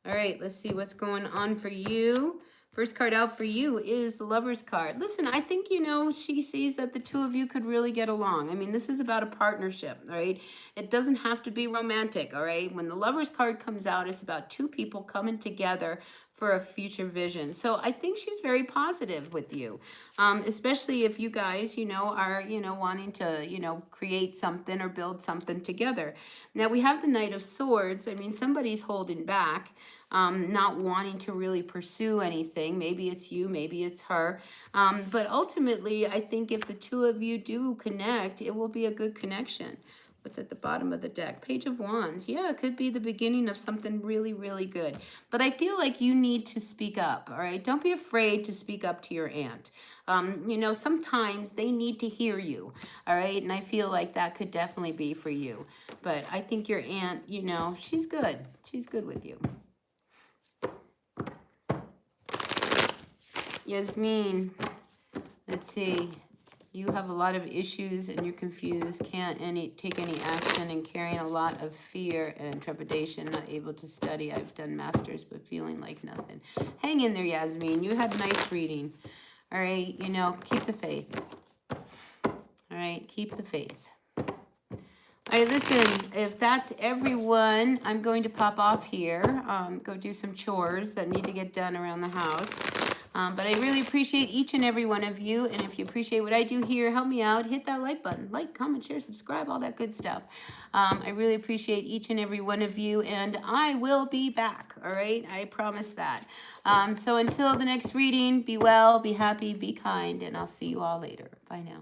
right, let's see what's going on for you. First card out for you is the Lover's card. Listen, I think, you know, she sees that the two of you could really get along. I mean, this is about a partnership, all right? It doesn't have to be romantic, all right? When the Lover's card comes out, it's about two people coming together for a future vision. So I think she's very positive with you, especially if you guys, you know, are, you know, wanting to, you know, create something or build something together. Now, we have the Knight of Swords. I mean, somebody's holding back. Not wanting to really pursue anything. Maybe it's you, maybe it's her. But ultimately, I think if the two of you do connect, it will be a good connection. What's at the bottom of the deck? Page of Wands. Yeah, it could be the beginning of something really, really good. But I feel like you need to speak up, all right? Don't be afraid to speak up to your aunt. You know, sometimes they need to hear you, all right? And I feel like that could definitely be for you. But I think your aunt, you know, she's good. She's good with you. Yasmin, let's see. You have a lot of issues and you're confused, can't take any action and carrying a lot of fear and trepidation, not able to study. I've done masters, but feeling like nothing. Hang in there, Yasmin. You had a nice reading. All right, you know, keep the faith. All right, keep the faith. All right, listen, if that's everyone, I'm going to pop off here, go do some chores that need to get done around the house. But I really appreciate each and every one of you. And if you appreciate what I do here, help me out. Hit that like button. Like, comment, share, subscribe, all that good stuff. I really appreciate each and every one of you. And I will be back, all right? I promise that. So until the next reading, be well, be happy, be kind. And I'll see you all later. Bye now.